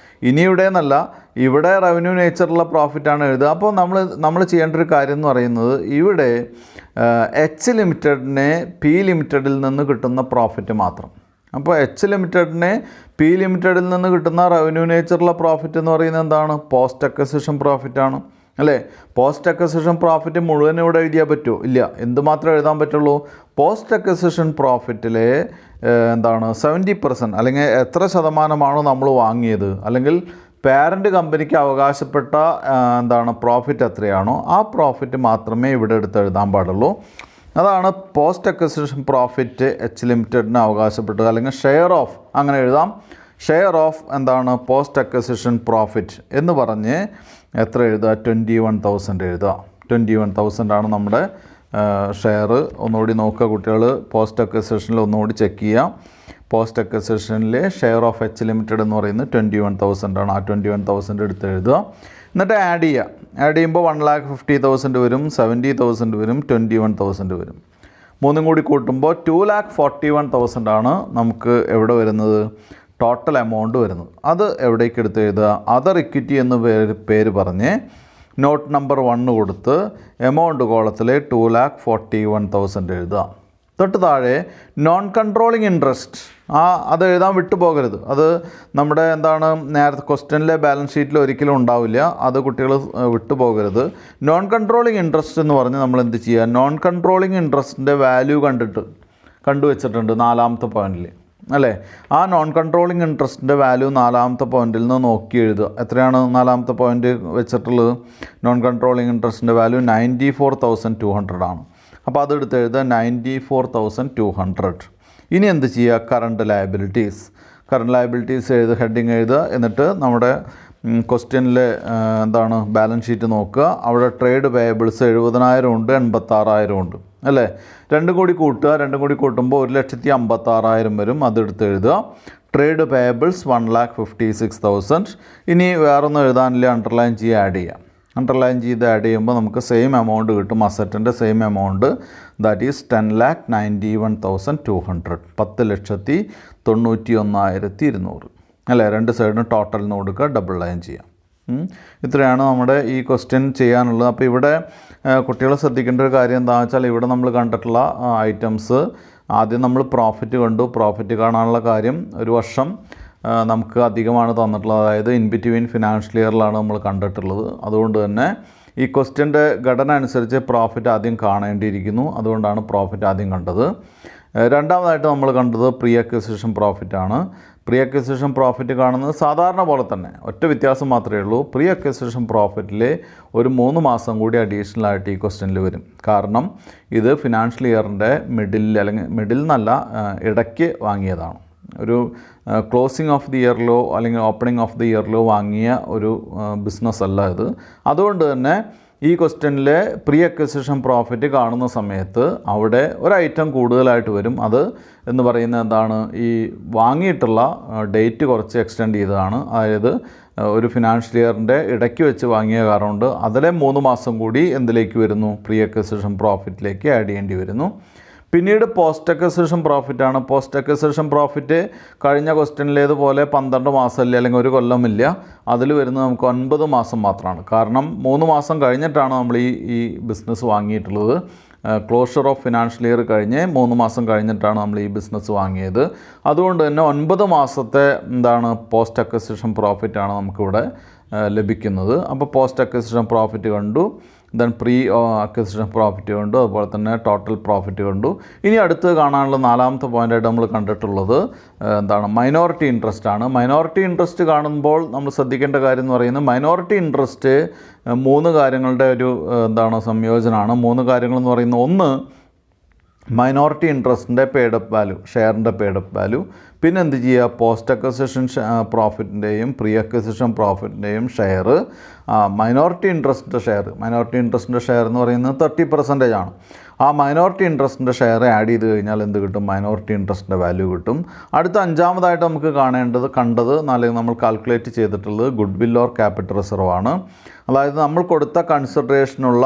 ഇനി ഇവിടെ എന്നല്ല, ഇവിടെ റവന്യൂ നേച്ചറിലുള്ള പ്രോഫിറ്റാണ് എഴുതുക. അപ്പോൾ നമ്മൾ ചെയ്യേണ്ട ഒരു കാര്യം എന്ന് പറയുന്നത്, ഇവിടെ എച്ച് ലിമിറ്റഡിനെ പി ലിമിറ്റഡിൽ നിന്ന് കിട്ടുന്ന പ്രോഫിറ്റ് മാത്രം. അപ്പോൾ എച്ച് ലിമിറ്റഡിനെ പി ലിമിറ്റഡിൽ നിന്ന് കിട്ടുന്ന റവന്യൂ നേച്ചറിലുള്ള പ്രോഫിറ്റ് എന്ന് പറയുന്നത് എന്താണ്, പോസ്റ്റ് അക്വസിഷൻ പ്രോഫിറ്റാണ് അല്ലേ. പോസ്റ്റ് അക്വസിഷൻ പ്രോഫിറ്റ് മുഴുവൻ ഇവിടെ എഴുതിയാൽ പറ്റുമോ? ഇല്ല. എന്തുമാത്രം എഴുതാൻ പറ്റുള്ളൂ, പോസ്റ്റ് അക്വസിഷൻ പ്രോഫിറ്റിലെ എന്താണ് 70% അല്ലെങ്കിൽ എത്ര ശതമാനമാണോ നമ്മൾ വാങ്ങിയത്, അല്ലെങ്കിൽ പാരൻ്റ് കമ്പനിക്ക് അവകാശപ്പെട്ട എന്താണ് പ്രോഫിറ്റ് എത്രയാണോ ആ പ്രോഫിറ്റ് മാത്രമേ ഇവിടെ എടുത്ത് എഴുതാൻ പാടുള്ളൂ. അതാണ് പോസ്റ്റ് അക്വസിഷൻ പ്രോഫിറ്റ് എച്ച് ലിമിറ്റഡിന് അവകാശപ്പെട്ടത്, അല്ലെങ്കിൽ ഷെയർ ഓഫ്, അങ്ങനെ എഴുതാം. ഷെയർ ഓഫ് എന്താണ് പോസ്റ്റ് അക്വസിഷൻ പ്രോഫിറ്റ് എന്ന് പറഞ്ഞ് എത്ര എഴുതുക, 21,000 എഴുതുക. 21,000 ആണ് നമ്മുടെ ഷെയർ. ഒന്നുകൂടി നോക്കുക കുട്ടികൾ, പോസ്റ്റ് അക്വസിഷനിൽ ഒന്നുകൂടി ചെക്ക് ചെയ്യാം. പോസ്റ്റ് അക്വസിഷനിലെ ഷെയർ ഓഫ് എച്ച് ലിമിറ്റഡ് എന്ന് പറയുന്നത് 21,000 ആണ്. ആ 21,000 എടുത്ത് എഴുതുക. എന്നിട്ട് ആഡ് ചെയ്യുക. ആഡ് ചെയ്യുമ്പോൾ 1,50,000 വരും, 70,000 വരും, 21,000 വരും. മൂന്നും കൂടി കൂട്ടുമ്പോൾ 2,41,000 ആണ് നമുക്ക് എവിടെ വരുന്നത്, ടോട്ടൽ എമൗണ്ട് വരുന്നത്. അത് എവിടേക്ക് എടുത്ത് എഴുതുക, അതർ ഇക്വിറ്റി എന്ന് പേര് പറഞ്ഞ് നോട്ട് നമ്പർ 1 കൊടുത്ത് എമൗണ്ട് കോളത്തിൽ 2,41,000 എഴുതുക. തൊട്ട് താഴെ നോൺ കൺട്രോളിങ് ഇൻട്രസ്റ്റ്, അത് എഴുതാൻ വിട്ടുപോകരുത്. അത് നമ്മുടെ എന്താണ് നേരത്തെ ക്വസ്റ്റ്യനിലെ ബാലൻസ് ഷീറ്റിൽ ഒരിക്കലും ഉണ്ടാവില്ല, അത് കുട്ടികൾ വിട്ടുപോകരുത്. നോൺ കൺട്രോളിങ് ഇൻട്രസ്റ്റ് എന്ന് പറഞ്ഞ് നമ്മൾ എന്ത് ചെയ്യുക, നോൺ കൺട്രോളിങ് ഇൻട്രസ്റ്റിൻ്റെ വാല്യൂ കണ്ടുവച്ചിട്ടുണ്ട് 4ാമത്തെ പോയിന്റിൽ അല്ലേ. ആ നോൺ കൺട്രോളിങ് ഇൻട്രസ്റ്റിൻ്റെ വാല്യൂ 4ാമത്തെ പോയിന്റിൽ നിന്ന് നോക്കി എഴുതുക. എത്രയാണ് 4ാമത്തെ പോയിന്റ് വെച്ചിട്ടുള്ളത്, നോൺ കൺട്രോളിങ് ഇൻട്രസ്റ്റിൻ്റെ വാല്യൂ 94,200 ആണ്. അപ്പോൾ അതെടുത്ത് എഴുതുക 94,200. ഇനി എന്ത് ചെയ്യുക, കറണ്ട് ലയബിലിറ്റീസ് ഹെഡിങ് എഴുതുക. എന്നിട്ട് നമ്മുടെ ക്വസ്റ്റ്യനിൽ എന്താണ് ബാലൻസ് ഷീറ്റ് നോക്കുക. അവിടെ ട്രേഡ് പേയബിൾസ് 70,000 ഉണ്ട്, 86,000 ഉണ്ട് അല്ലേ. രണ്ടും കൂടി കൂട്ടുമ്പോൾ 1,56,000 വരും. അതെടുത്ത് എഴുതുക. Trade payables 1,56,000. ഇനി വേറൊന്നും എഴുതാനില്ല, അണ്ടർലൈൻ ചെയ്യുക, ആഡ് ചെയ്യാം. അണ്ടർലൈൻ ചെയ്ത് ആഡ് ചെയ്യുമ്പോൾ നമുക്ക് സെയിം എമൗണ്ട് കിട്ടും, അസറ്റിൻ്റെ സെയിം എമൗണ്ട്, ദാറ്റ് ഈസ് 10,91,200, 10,91,200 അല്ലേ. രണ്ട് സൈഡിന് ടോട്ടലിന് കൊടുക്കുക, ഡബിൾ ലൈൻ ചെയ്യാം. ഇത്രയാണ് നമ്മുടെ ഈ ക്വസ്റ്റ്യൻ ചെയ്യാനുള്ളത്. അപ്പോൾ ഇവിടെ കുട്ടികൾ ശ്രദ്ധിക്കേണ്ട ഒരു കാര്യം എന്താണെന്ന് വെച്ചാൽ, ഇവിടെ നമ്മൾ കണ്ടിട്ടുള്ള ഐറ്റംസ് ആദ്യം നമ്മൾ പ്രോഫിറ്റ് കണ്ടു. പ്രോഫിറ്റ് കാണാനുള്ള കാര്യം, ഒരു വർഷം നമുക്ക് അധികമാണ് തന്നിട്ടുള്ളത്, അതായത് ഇൻ ബിറ്റ്വീൻ ഫിനാൻഷ്യൽ ഇയറിലാണ് നമ്മൾ കണ്ടിട്ടുള്ളത്. അതുകൊണ്ട് തന്നെ ഈ ക്വസ്റ്റ്യൻ്റെ ഘടന അനുസരിച്ച് പ്രോഫിറ്റ് ആദ്യം കാണേണ്ടിയിരിക്കുന്നു. അതുകൊണ്ടാണ് പ്രോഫിറ്റ് ആദ്യം കണ്ടത്. രണ്ടാമതായിട്ട് നമ്മൾ കണ്ടത് പ്രീ അക്വിസിഷൻ പ്രോഫിറ്റാണ്. പ്രീ അക്വിസിഷൻ പ്രോഫിറ്റ് കാണുന്നത് സാധാരണ പോലെ തന്നെ, ഒറ്റ വ്യത്യാസം മാത്രമേ ഉള്ളൂ. പ്രീ അക്വിസിഷൻ പ്രോഫിറ്റിൽ ഒരു 3 മാസം കൂടി അഡീഷണൽ ആയിട്ട് ഈ ക്വസ്റ്റ്യനിൽ വരും. കാരണം ഇത് ഫിനാൻഷ്യൽ ഇയറിൻ്റെ മിഡിൽ എന്നല്ല, ഇടയ്ക്ക് വാങ്ങിയതാണ്. ഒരു ക്ലോസിംഗ് ഓഫ് ദി ഇയറിലോ അല്ലെങ്കിൽ ഓപ്പണിംഗ് ഓഫ് ദി ഇയറിലോ വാങ്ങിയ ഒരു ബിസിനസ് അല്ല ഇത്. അതുകൊണ്ട് തന്നെ ഈ ക്വസ്റ്റ്യനിലെ പ്രീ അക്വിസിഷൻ പ്രോഫിറ്റ് കാണുന്ന സമയത്ത് അവിടെ ഒരു ഐറ്റം കൂടുതലായിട്ട് വരും. അത് എന്ന് പറയുന്നത് എന്താണ്, ഈ വാങ്ങിയിട്ടുള്ള ഡേറ്റ് കുറച്ച് എക്സ്റ്റെൻഡ് ചെയ്തതാണ്. അതായത് ഒരു ഫിനാൻഷ്യൽ ഇയറിൻ്റെ ഇടയ്ക്ക് വെച്ച് വാങ്ങിയ കാരണമുണ്ട്. അതിലെ 3 മാസം കൂടി എന്തിലേക്ക് വരുന്നു, പ്രീ അക്വിസിഷൻ പ്രോഫിറ്റിലേക്ക് ആഡ് ചെയ്യേണ്ടി വരുന്നു. പിന്നീട് പോസ്റ്റ് അക്വിസിഷൻ പ്രോഫിറ്റാണ്. പോസ്റ്റ് അക്വിസിഷൻ പ്രോഫിറ്റ് കഴിഞ്ഞ ക്വസ്റ്റ്യനിലേതുപോലെ 12 മാസമില്ല, അല്ലെങ്കിൽ ഒരു കൊല്ലമില്ല. അതിൽ വരുന്നത് നമുക്ക് 9 മാസം മാത്രമാണ്. കാരണം 3 മാസം കഴിഞ്ഞിട്ടാണ് നമ്മൾ ഈ ബിസിനസ് വാങ്ങിയിട്ടുള്ളത്. ക്ലോഷർ ഓഫ് ഫിനാൻഷ്യൽ ഇയർ കഴിഞ്ഞ് 3 മാസം കഴിഞ്ഞിട്ടാണ് നമ്മൾ ഈ ബിസിനസ് വാങ്ങിയത്. അതുകൊണ്ട് തന്നെ 9 മാസത്തെ പോസ്റ്റ് അക്വിസിഷൻ പ്രോഫിറ്റാണ് നമുക്കിവിടെ ലഭിക്കുന്നത്. അപ്പോൾ പോസ്റ്റ് അക്വിസിഷൻ പ്രോഫിറ്റ് കണ്ടു, ദെൻ പ്രീ അക്വിസിഷൻ പ്രോഫിറ്റ് കണ്ടു, അതുപോലെ തന്നെ ടോട്ടൽ പ്രോഫിറ്റ് കണ്ടു. ഇനി അടുത്ത് കാണാനുള്ള 4ാമത്തെ പോയിൻ്റായിട്ട് നമ്മൾ കണ്ടിട്ടുള്ളത് മൈനോറിറ്റി ഇൻട്രസ്റ്റ് ആണ്. മൈനോറിറ്റി ഇൻട്രസ്റ്റ് കാണുമ്പോൾ നമ്മൾ ശ്രദ്ധിക്കേണ്ട കാര്യം എന്ന് പറയുന്നത്, മൈനോറിറ്റി ഇൻട്രസ്റ്റ് 3 കാര്യങ്ങളുടെ ഒരു സംയോജനമാണ്. 3 കാര്യങ്ങളെന്ന് പറയുന്നത്, ഒന്ന് മൈനോറിറ്റി ഇൻട്രസ്റ്റിൻ്റെ പെയ്ഡപ്പ് വാല്യൂ, ഷെയറിൻ്റെ പെയ്ഡപ്പ് വാല്യൂ. പിന്നെ എന്ത് ചെയ്യുക, പോസ്റ്റ് അക്വസിഷൻ പ്രോഫിറ്റിൻ്റെയും പ്രീ അക്വസിഷൻ പ്രോഫിറ്റിൻ്റെയും ഷെയർ, മൈനോറിറ്റി ഇൻട്രസ്റ്റിൻ്റെ ഷെയർ എന്ന് പറയുന്നത് 30% ആണ്. ആ മൈനോറിറ്റി ഇൻട്രസ്റ്റിൻ്റെ ഷെയർ ആഡ് ചെയ്ത് കഴിഞ്ഞാൽ എന്ത് കിട്ടും, മൈനോറിറ്റി ഇൻട്രസ്റ്റിൻ്റെ വാല്യൂ കിട്ടും. അടുത്ത അഞ്ചാമതായിട്ട് നമുക്ക് കണ്ടത് അല്ലെങ്കിൽ നമ്മൾ കാൽക്കുലേറ്റ് ചെയ്തിട്ടുള്ളത് good will or capital reserve ആണ്. അതായത് നമ്മൾ കൊടുത്ത കൺസിഡറേഷനുള്ള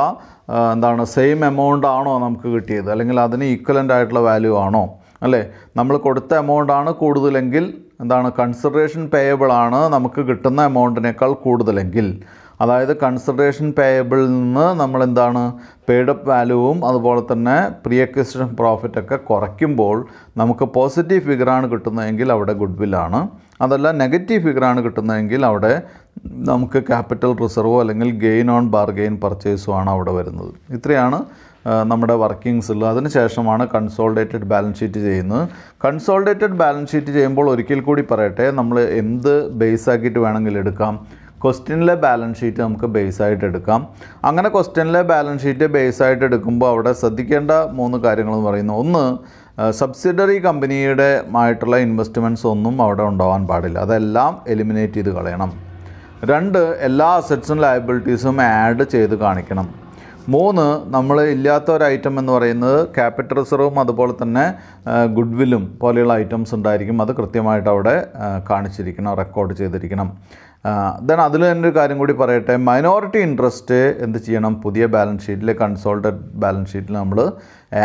സെയിം എമൗണ്ട് ആണോ നമുക്ക് കിട്ടിയത്, അല്ലെങ്കിൽ അതിന് ഈക്വലൻ്റ് ആയിട്ടുള്ള വാല്യൂ ആണോ, അല്ലേ? നമ്മൾ കൊടുത്ത എമൗണ്ട് ആണ് കൂടുതലെങ്കിൽ കൺസിഡറേഷൻ പേയബിൾ ആണ് നമുക്ക് കിട്ടുന്ന എമൗണ്ടിനേക്കാൾ കൂടുതലെങ്കിൽ, അതായത് കൺസിഡറേഷൻ പേയബിളിൽ നിന്ന് നമ്മൾ പെയ്ഡ് അപ്പ് വാല്യൂവും അതുപോലെ തന്നെ പ്രീ അക്വിസിഷൻ പ്രോഫിറ്റൊക്കെ കുറയ്ക്കുമ്പോൾ നമുക്ക് പോസിറ്റീവ് ഫിഗറാണ് കിട്ടുന്നതെങ്കിൽ അവിടെ ഗുഡ് വില്ലാണ്. അതല്ല നെഗറ്റീവ് ഫിഗറാണ് കിട്ടുന്നതെങ്കിൽ അവിടെ നമുക്ക് ക്യാപിറ്റൽ റിസർവോ അല്ലെങ്കിൽ ഗെയിൻ ഓൺ ബാർഗെയിൻ പർച്ചേസോ ആണ് അവിടെ വരുന്നത്. ഇത്രയാണ് നമ്മുടെ വർക്കിങ്സ് ഉള്ളത്. അതിന് ശേഷമാണ് കൺസോളിഡേറ്റഡ് ബാലൻസ് ഷീറ്റ് ചെയ്യുന്നത്. കൺസോളിഡേറ്റഡ് ബാലൻസ് ഷീറ്റ് ചെയ്യുമ്പോൾ ഒരിക്കൽ കൂടി പറയട്ടെ, നമ്മൾ എന്ത് ബേസ് ആക്കിയിട്ട് വേണമെങ്കിലും എടുക്കാം. ക്വസ്റ്റ്യനിലെ ബാലൻസ് ഷീറ്റ് നമുക്ക് ബേസായിട്ട് എടുക്കാം. അങ്ങനെ ക്വസ്റ്റ്യനിലെ ബാലൻസ് ഷീറ്റ് ബേസായിട്ട് എടുക്കുമ്പോൾ അവിടെ ശ്രദ്ധിക്കേണ്ട 3 കാര്യങ്ങളെന്ന് പറയുന്നത്, ഒന്ന്, സബ്സിഡറി കമ്പനിയുടെ ആയിട്ടുള്ള ഇൻവെസ്റ്റ്മെൻറ്റ്സ് ഒന്നും അവിടെ ഉണ്ടാവാൻ പാടില്ല, അതെല്ലാം എലിമിനേറ്റ് ചെയ്ത് കളയണം. 2, എല്ലാ അസറ്റ്സും ലയബിലിറ്റീസും ആഡ് ചെയ്ത് കാണിക്കണം. 3, നമ്മൾ ഇല്ലാത്ത ഒരു ഐറ്റം എന്ന് പറയുന്നത് ക്യാപിറ്റൽ റിസർവും അതുപോലെ തന്നെ ഗുഡ് വില്ലും പോലെയുള്ള ഐറ്റംസ് ഉണ്ടായിരിക്കും. അത് കൃത്യമായിട്ട് അവിടെ കാണിച്ചിരിക്കണം, റെക്കോർഡ് ചെയ്തിരിക്കണം. ദെൻ അതിൽ തന്നെ ഒരു കാര്യം കൂടി പറയട്ടെ, മൈനോറിറ്റി ഇൻട്രസ്റ്റ് എന്ത് ചെയ്യണം, പുതിയ ബാലൻസ് ഷീറ്റിൽ കൺസോൾട്ടഡ് ബാലൻസ് ഷീറ്റിൽ നമ്മൾ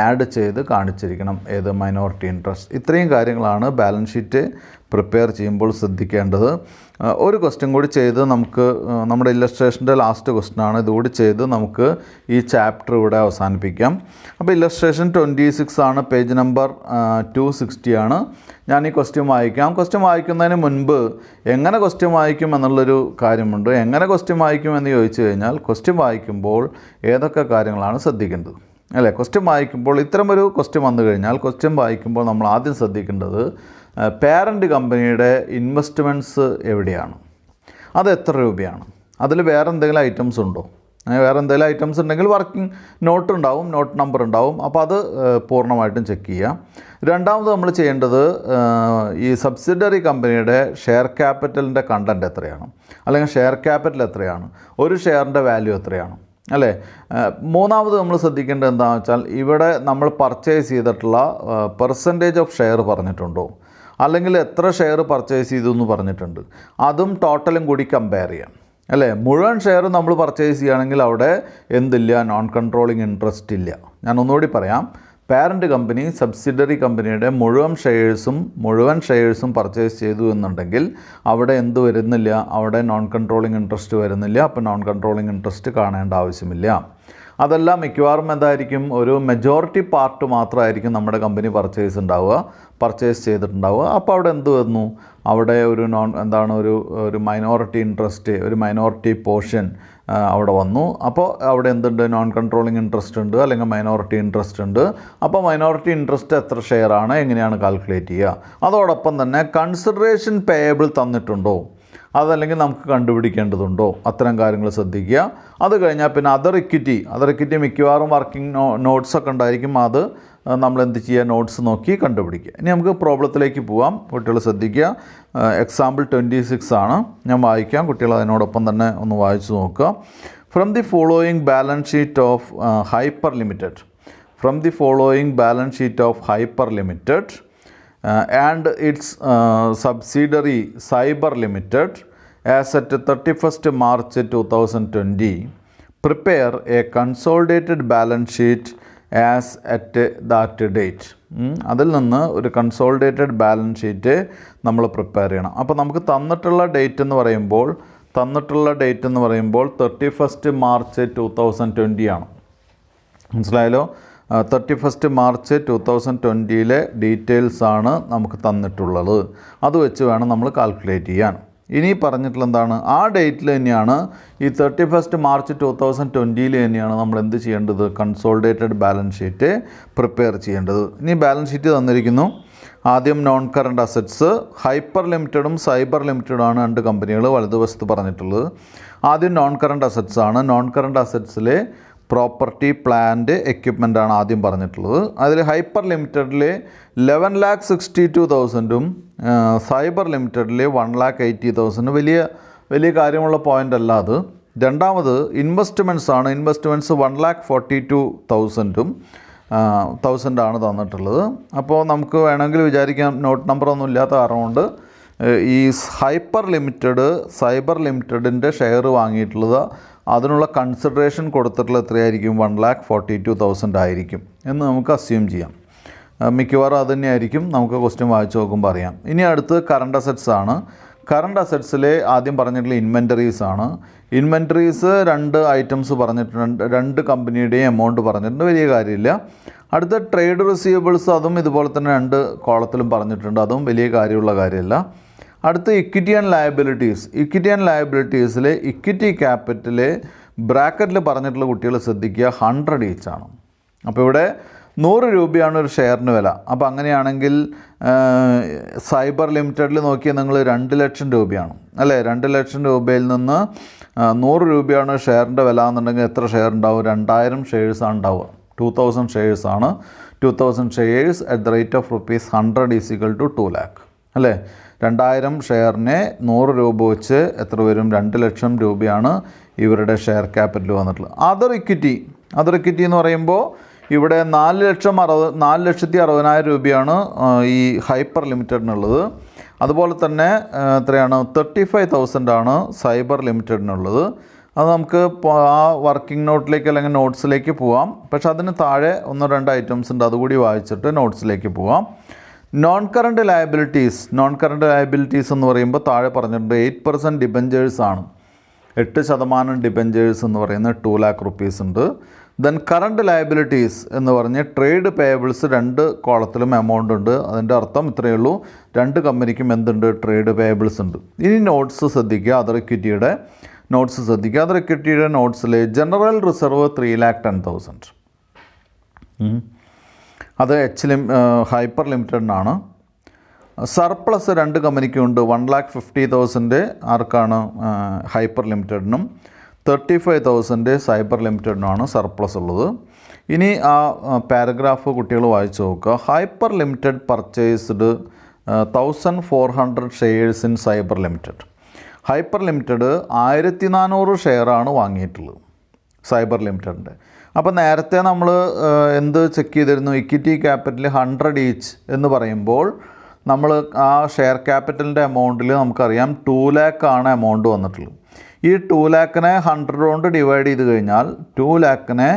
ആഡ് ചെയ്ത് കാണിച്ചിരിക്കണം, ഏത് മൈനോറിറ്റി ഇൻട്രസ്റ്റ്. ഇത്രയും കാര്യങ്ങളാണ് ബാലൻസ് ഷീറ്റ് പ്രിപ്പയർ ചെയ്യുമ്പോൾ ശ്രദ്ധിക്കേണ്ടത്. ഒരു ക്വസ്റ്റ്യൻ കൂടി ചെയ്ത് നമുക്ക് നമ്മുടെ ഇല്ലസ്ട്രേഷൻ്റെ ലാസ്റ്റ് ക്വസ്റ്റ്യനാണ്, ഇതുകൂടി ചെയ്ത് നമുക്ക് ഈ ചാപ്റ്റർ ഇവിടെ അവസാനിപ്പിക്കാം. അപ്പോൾ ഇല്ലസ്ട്രേഷൻ 26 ആണ്, പേജ് നമ്പർ 260 ആണ്. ഞാൻ ഈ ക്വസ്റ്റ്യൻ വായിക്കാം. ക്വസ്റ്റ്യൻ വായിക്കുന്നതിന് മുൻപ് എങ്ങനെ ക്വസ്റ്റ്യൻ വായിക്കും എന്നുള്ളൊരു കാര്യമുണ്ട്. എങ്ങനെ ക്വസ്റ്റ്യൻ വായിക്കും എന്ന് ചോദിച്ചു കഴിഞ്ഞാൽ, ക്വസ്റ്റ്യൻ വായിക്കുമ്പോൾ ഏതൊക്കെ കാര്യങ്ങളാണ് ശ്രദ്ധിക്കേണ്ടത്, അല്ലേ? ക്വസ്റ്റ്യൻ വായിക്കുമ്പോൾ ഇത്തരമൊരു ക്വസ്റ്റ്യൻ വന്നു കഴിഞ്ഞാൽ ക്വസ്റ്റ്യൻ വായിക്കുമ്പോൾ നമ്മൾ ആദ്യം ശ്രദ്ധിക്കേണ്ടത് പേരൻ്റ് കമ്പനിയുടെ ഇൻവെസ്റ്റ്മെൻറ്റ്സ് എവിടെയാണ്, അത് എത്ര രൂപയാണ്, അതിൽ വേറെ എന്തെങ്കിലും ഐറ്റംസ് ഉണ്ടോ, വേറെ എന്തെങ്കിലും ഐറ്റംസ് ഉണ്ടെങ്കിൽ വർക്കിംഗ് നോട്ട് ഉണ്ടാവും, നോട്ട് നമ്പർ ഉണ്ടാവും. അപ്പോൾ അത് പൂർണ്ണമായിട്ടും ചെക്ക് ചെയ്യുക. രണ്ടാമത് നമ്മൾ ചെയ്യേണ്ടത് ഈ സബ്സിഡറി കമ്പനിയുടെ ഷെയർ ക്യാപിറ്റലിൻ്റെ കണ്ടൻറ്റ് എത്രയാണ്, അല്ലെങ്കിൽ ഷെയർ ക്യാപിറ്റൽ എത്രയാണ്, ഒരു ഷെയറിൻ്റെ വാല്യൂ എത്രയാണ്, അല്ലേ? മൂന്നാമത് നമ്മൾ ശ്രദ്ധിക്കേണ്ടത് എന്താണെന്ന് വെച്ചാൽ, ഇവിടെ നമ്മൾ പർച്ചേസ് ചെയ്തിട്ടുള്ള പെർസെൻറ്റേജ് ഓഫ് ഷെയർ പറഞ്ഞിട്ടുണ്ടോ, അല്ലെങ്കിൽ എത്ര ഷെയർ പർച്ചേസ് ചെയ്തു എന്ന് പറഞ്ഞിട്ടുണ്ട്, അതും ടോട്ടലും കൂടി കമ്പയർ ചെയ്യാം, അല്ലേ? മുഴുവൻ ഷെയർ നമ്മൾ പർച്ചേസ് ചെയ്യുകയാണെങ്കിൽ അവിടെ എന്തില്ല, നോൺ കൺട്രോളിങ് ഇൻട്രസ്റ്റ് ഇല്ല. ഞാൻ ഒന്നുകൂടി പറയാം, പാരൻ്റ് കമ്പനി സബ്സിഡറി കമ്പനിയുടെ മുഴുവൻ ഷെയർസും പർച്ചേസ് ചെയ്തു എന്നുണ്ടെങ്കിൽ അവിടെ എന്ത് വരുന്നില്ല, അവിടെ നോൺ കൺട്രോളിങ് ഇൻട്രസ്റ്റ് വരുന്നില്ല. അപ്പോൾ നോൺ കൺട്രോളിങ് ഇൻട്രസ്റ്റ് കാണേണ്ട ആവശ്യമില്ല. അതെല്ലാം മിക്കവാറും എന്തായിരിക്കും, ഒരു മെജോറിറ്റി പാർട്ട് മാത്രമായിരിക്കും നമ്മുടെ കമ്പനി പർച്ചേസ് ചെയ്തിട്ടുണ്ടാവുക. അപ്പോൾ അവിടെ എന്ത് വന്നു, അവിടെ ഒരു ഒരു മൈനോറിറ്റി ഇൻട്രസ്റ്റ്, ഒരു മൈനോറിറ്റി പോർഷൻ അവിടെ വന്നു. അപ്പോൾ അവിടെ എന്തുണ്ട്, നോൺ കൺട്രോളിങ് ഇൻട്രസ്റ്റ് ഉണ്ട്, അല്ലെങ്കിൽ മൈനോറിറ്റി ഇൻട്രസ്റ്റ് ഉണ്ട്. അപ്പോൾ മൈനോറിറ്റി ഇൻട്രസ്റ്റ് എത്ര ഷെയർ ആണ്, എങ്ങനെയാണ് കാൽക്കുലേറ്റ് ചെയ്യുക. അതോടൊപ്പം തന്നെ കൺസിഡറേഷൻ പേയബിൾ തന്നിട്ടുണ്ടോ, അതല്ലെങ്കിൽ നമുക്ക് കണ്ടുപിടിക്കേണ്ടതുണ്ടോ, അത്തരം കാര്യങ്ങൾ ശ്രദ്ധിക്കുക. അത് കഴിഞ്ഞാൽ പിന്നെ അതർ ഇക്വിറ്റി മിക്കവാറും വർക്കിംഗ് നോട്ട്സൊക്കെ ഉണ്ടായിരിക്കും. അത് നമ്മൾ എന്ത് ചെയ്യുക, നോട്ട്സ് നോക്കി കണ്ടുപിടിക്കുക. ഇനി നമുക്ക് പ്രോബ്ലത്തിലേക്ക് പോവാം. കുട്ടികൾ ശ്രദ്ധിക്കുക. എക്സാമ്പിൾ 26 ആണ്, ഞാൻ വായിക്കാം. കുട്ടികൾ അതിനോടൊപ്പം തന്നെ ഒന്ന് വായിച്ചു നോക്കുക. From the following balance sheet of hyper limited and its subsidiary Cyber Limited as at 31st March 2020, prepare a consolidated balance sheet as at that date. അതിൽ നിന്ന് ഒരു കൺസോളിഡേറ്റഡ് ബാലൻസ് ഷീറ്റ് നമ്മൾ പ്രിപ്പയർ ചെയ്യണം. അപ്പോൾ നമുക്ക് തന്നിട്ടുള്ള ഡേറ്റ് എന്ന് പറയുമ്പോൾ 31st March 2020 ആണ്. മനസ്സിലായല്ലോ? 31st March 2020 ഡീറ്റെയിൽസാണ് നമുക്ക് തന്നിട്ടുള്ളത്. അത് വെച്ച് വേണം നമ്മൾ കാൽക്കുലേറ്റ് ചെയ്യാൻ. ഇനി പറഞ്ഞിട്ടുള്ള എന്താണ്, ആ ഡേറ്റിൽ തന്നെയാണ്, ഈ 31st March 2020 തന്നെയാണ് നമ്മൾ എന്ത് ചെയ്യേണ്ടത്, കൺസോളിഡേറ്റഡ് ബാലൻസ് ഷീറ്റ് പ്രിപ്പയർ ചെയ്യേണ്ടത്. ഇനി ബാലൻസ് ഷീറ്റ് തന്നിരിക്കുന്നു. ആദ്യം നോൺ കറണ്ട് അസറ്റ്സ്, ഹൈപ്പർ ലിമിറ്റഡും സൈബർ ലിമിറ്റഡുമാണ് 2 കമ്പനികൾ വലതുവശത്ത് പറഞ്ഞിട്ടുള്ളത്. ആദ്യം നോൺ കറണ്ട് അസറ്റ്സ് ആണ്. നോൺ കറണ്ട് അസറ്റ്സിലെ പ്രോപ്പർട്ടി, പ്ലാന്റ്, എക്യുപ്മെൻ്റ് ആണ് ആദ്യം പറഞ്ഞിട്ടുള്ളത്. അതിൽ ഹൈപ്പർ ലിമിറ്റഡിൽ 11,62,000 സൈബർ ലിമിറ്റഡിൽ 1,80,000 വലിയ കാര്യമുള്ള പോയിൻ്റ് അല്ല അത്. രണ്ടാമത് ഇൻവെസ്റ്റ്മെൻറ്റ്സ് ആണ്. ഇൻവെസ്റ്റ്മെൻറ്റ്സ് 1,42,000 ആണ് തന്നിട്ടുള്ളത്. അപ്പോൾ നമുക്ക് വേണമെങ്കിൽ വിചാരിക്കാം നോട്ട് നമ്പറൊന്നും ഇല്ലാത്ത കാരണം കൊണ്ട് ഈ സൈബർ ലിമിറ്റഡിൻ്റെ ഷെയർ വാങ്ങിയിട്ടുള്ളത് അതിനുള്ള കൺസിഡറേഷൻ കൊടുത്തിട്ടുള്ള എത്രയായിരിക്കും? 1,42,000 ആയിരിക്കും എന്ന് നമുക്ക് അസ്യൂം ചെയ്യാം. മിക്കവാറും അത് തന്നെയായിരിക്കും. നമുക്ക് ക്വസ്റ്റ്യൻ വായിച്ച് നോക്കുമ്പോൾ അറിയാം. ഇനി അടുത്ത് കറണ്ട് അസറ്റ്സ് ആണ്. കറണ്ട് അസറ്റ്സിൽ ആദ്യം പറഞ്ഞിട്ടുള്ള ഇൻവെൻറ്ററീസ് ആണ്. ഇൻവെൻറ്ററീസ് 2 ഐറ്റംസ് പറഞ്ഞിട്ടുണ്ട്, 2 കമ്പനിയുടെയും എമൗണ്ട് പറഞ്ഞിട്ടുണ്ട്, വലിയ കാര്യമില്ല. അടുത്ത ട്രേഡ് റിസീവബിൾസ്, അതും ഇതുപോലെ തന്നെ 2 കോളത്തിലും പറഞ്ഞിട്ടുണ്ട്, അതും വലിയ കാര്യമുള്ള കാര്യമല്ല. അടുത്ത് ഇക്വിറ്റി ആൻഡ് ലയബിലിറ്റീസിൽ ഇക്വിറ്റി ക്യാപിറ്റൽ ബ്രാക്കറ്റിൽ പറഞ്ഞിട്ടുള്ള കുട്ടികൾ ശ്രദ്ധിക്കുക, 100 ഈച്ച് ആണ്. അപ്പോൾ ഇവിടെ 100 രൂപയാണ് ഒരു ഷെയറിന് വില. അപ്പോൾ അങ്ങനെയാണെങ്കിൽ സൈബർ ലിമിറ്റഡിൽ നോക്കിയാൽ നിങ്ങൾ 2 ലക്ഷം രൂപയാണ് അല്ലേ? 2 ലക്ഷം രൂപയിൽ നിന്ന് 100 രൂപയാണ് ഷെയറിൻ്റെ വില എന്നുണ്ടെങ്കിൽ എത്ര ഷെയർ ഉണ്ടാവും? 2000 ഷെയർസാണ് ഉണ്ടാവുക. 2000 ഷെയർസാണ്. 2000 shares at the rate of ₹100 = 2 lakh അല്ലേ? 2000 ഷെയറിനെ 100 രൂപ വെച്ച് എത്ര വരും? 2 ലക്ഷം രൂപയാണ് ഇവരുടെ ഷെയർ ക്യാപിറ്റൽ വന്നിട്ടുള്ളത്. അതർ ഇക്വിറ്റി എന്ന് പറയുമ്പോൾ ഇവിടെ 4,60,000 രൂപയാണ് ഈ ഹൈപ്പർ ലിമിറ്റഡിനുള്ളത്. അതുപോലെ തന്നെ എത്രയാണ്? 35,000 ആണ് സൈബർ ലിമിറ്റഡിനുള്ളത്. അത് നമുക്ക് ആ വർക്കിംഗ് നോട്ടിലേക്ക് അല്ലെങ്കിൽ നോട്ട്സിലേക്ക് പോവാം. പക്ഷെ അതിന് താഴെ 1-2 ഐറ്റംസ് ഉണ്ട്, അതുകൂടി വായിച്ചിട്ട് നോട്ട്സിലേക്ക് പോവാം. നോൺ കറണ്ട് ലയബിലിറ്റീസ് എന്ന് പറയുമ്പോൾ താഴെ പറഞ്ഞിട്ടുണ്ട് 8% ഡിബഞ്ചേഴ്സ് ആണ്. 8% ഡിബഞ്ചേഴ്സ് എന്ന് പറയുന്നത് 2 lakh rupees ഉണ്ട്. ദെൻ കറണ്ട് ലയബിലിറ്റീസ് എന്ന് പറഞ്ഞ് ട്രേഡ് പേയബിൾസ് 2 കോളത്തിലും എമൗണ്ട് ഉണ്ട്. അതിൻ്റെ അർത്ഥം ഇത്രയേ ഉള്ളൂ, 2 കമ്പനിക്കും എന്തുണ്ട്? ട്രേഡ് പേയബിൾസ് ഉണ്ട്. ഇനി നോട്ട്സ് ശ്രദ്ധിക്കുക, അതർ ഇക്വിറ്റിയുടെ നോട്ട്സിൽ ജനറൽ റിസർവ് 3,10,000. അത് ഹൈപ്പർ ലിമിറ്റഡിനാണ്. സർപ്ലസ് 2 കമ്പനിക്കുണ്ട്. 1,50,000 ആർക്കാണ്? ഹൈപ്പർ ലിമിറ്റഡിനും. 35,000 സൈബർ ലിമിറ്റഡിനാണ് സർപ്ലസ് ഉള്ളത്. ഇനി ആ പാരഗ്രാഫ് കുട്ടികൾ വായിച്ച് നോക്കുക. Hyper limited purchased 1,400 shares in cyber limited. Hyper limited 1,400 ഷെയറാണ് വാങ്ങിയിട്ടുള്ളത് സൈബർ ലിമിറ്റഡിൻ്റെ. അപ്പോൾ നേരത്തെ നമ്മൾ എന്ത് ചെക്ക് ചെയ്തിരുന്നു? ഇക്വിറ്റി ക്യാപിറ്റൽ 100 ഈച്ച് എന്ന് പറയുമ്പോൾ നമ്മൾ ആ ഷെയർ ക്യാപിറ്റലിൻ്റെ എമൗണ്ടിൽ നമുക്കറിയാം 2 lakh ആണ് എമൗണ്ട് വന്നിട്ടുള്ളത്. ഈ 2 lakhനെ 100 കൊണ്ട് ഡിവൈഡ് ചെയ്ത് കഴിഞ്ഞാൽ 2 lakhനെ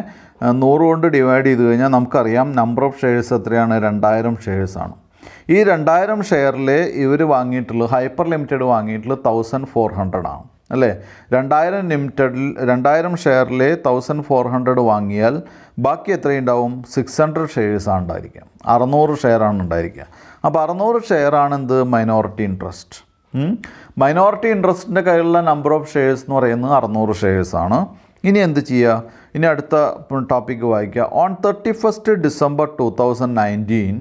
100 കൊണ്ട് ഡിവൈഡ് ചെയ്ത് കഴിഞ്ഞാൽ നമുക്കറിയാം നമ്പർ ഓഫ് ഷെയർസ് എത്രയാണ്? 2000 ഷെയർസാണ്. ഈ 2000 ഷെയറിൽ ഇവർ വാങ്ങിയിട്ടുള്ളത്, ഹൈപ്പർ ലിമിറ്റഡ് വാങ്ങിയിട്ടുള്ളത് 1,400 ആണ് അല്ലേ? 2000 ഷെയറിൽ 1,400 വാങ്ങിയാൽ ബാക്കി എത്രയുണ്ടാവും? 600 ഷെയർസാണ് ഉണ്ടായിരിക്കുക. 600 ഷെയറാണ് ഉണ്ടായിരിക്കുക. അപ്പോൾ 600 ഷെയറാണ് എന്ത്? Minority interest. മൈനോറിറ്റി ഇൻട്രസ്റ്റിൻ്റെ കയ്യിലുള്ള നമ്പർ ഓഫ് ഷെയർസ് എന്ന് പറയുന്നത് 600 ഷെയർസാണ്. ഇനി എന്ത് ചെയ്യുക? ഇനി അടുത്ത ടോപ്പിക്ക് വായിക്കുക. On 31st December 2019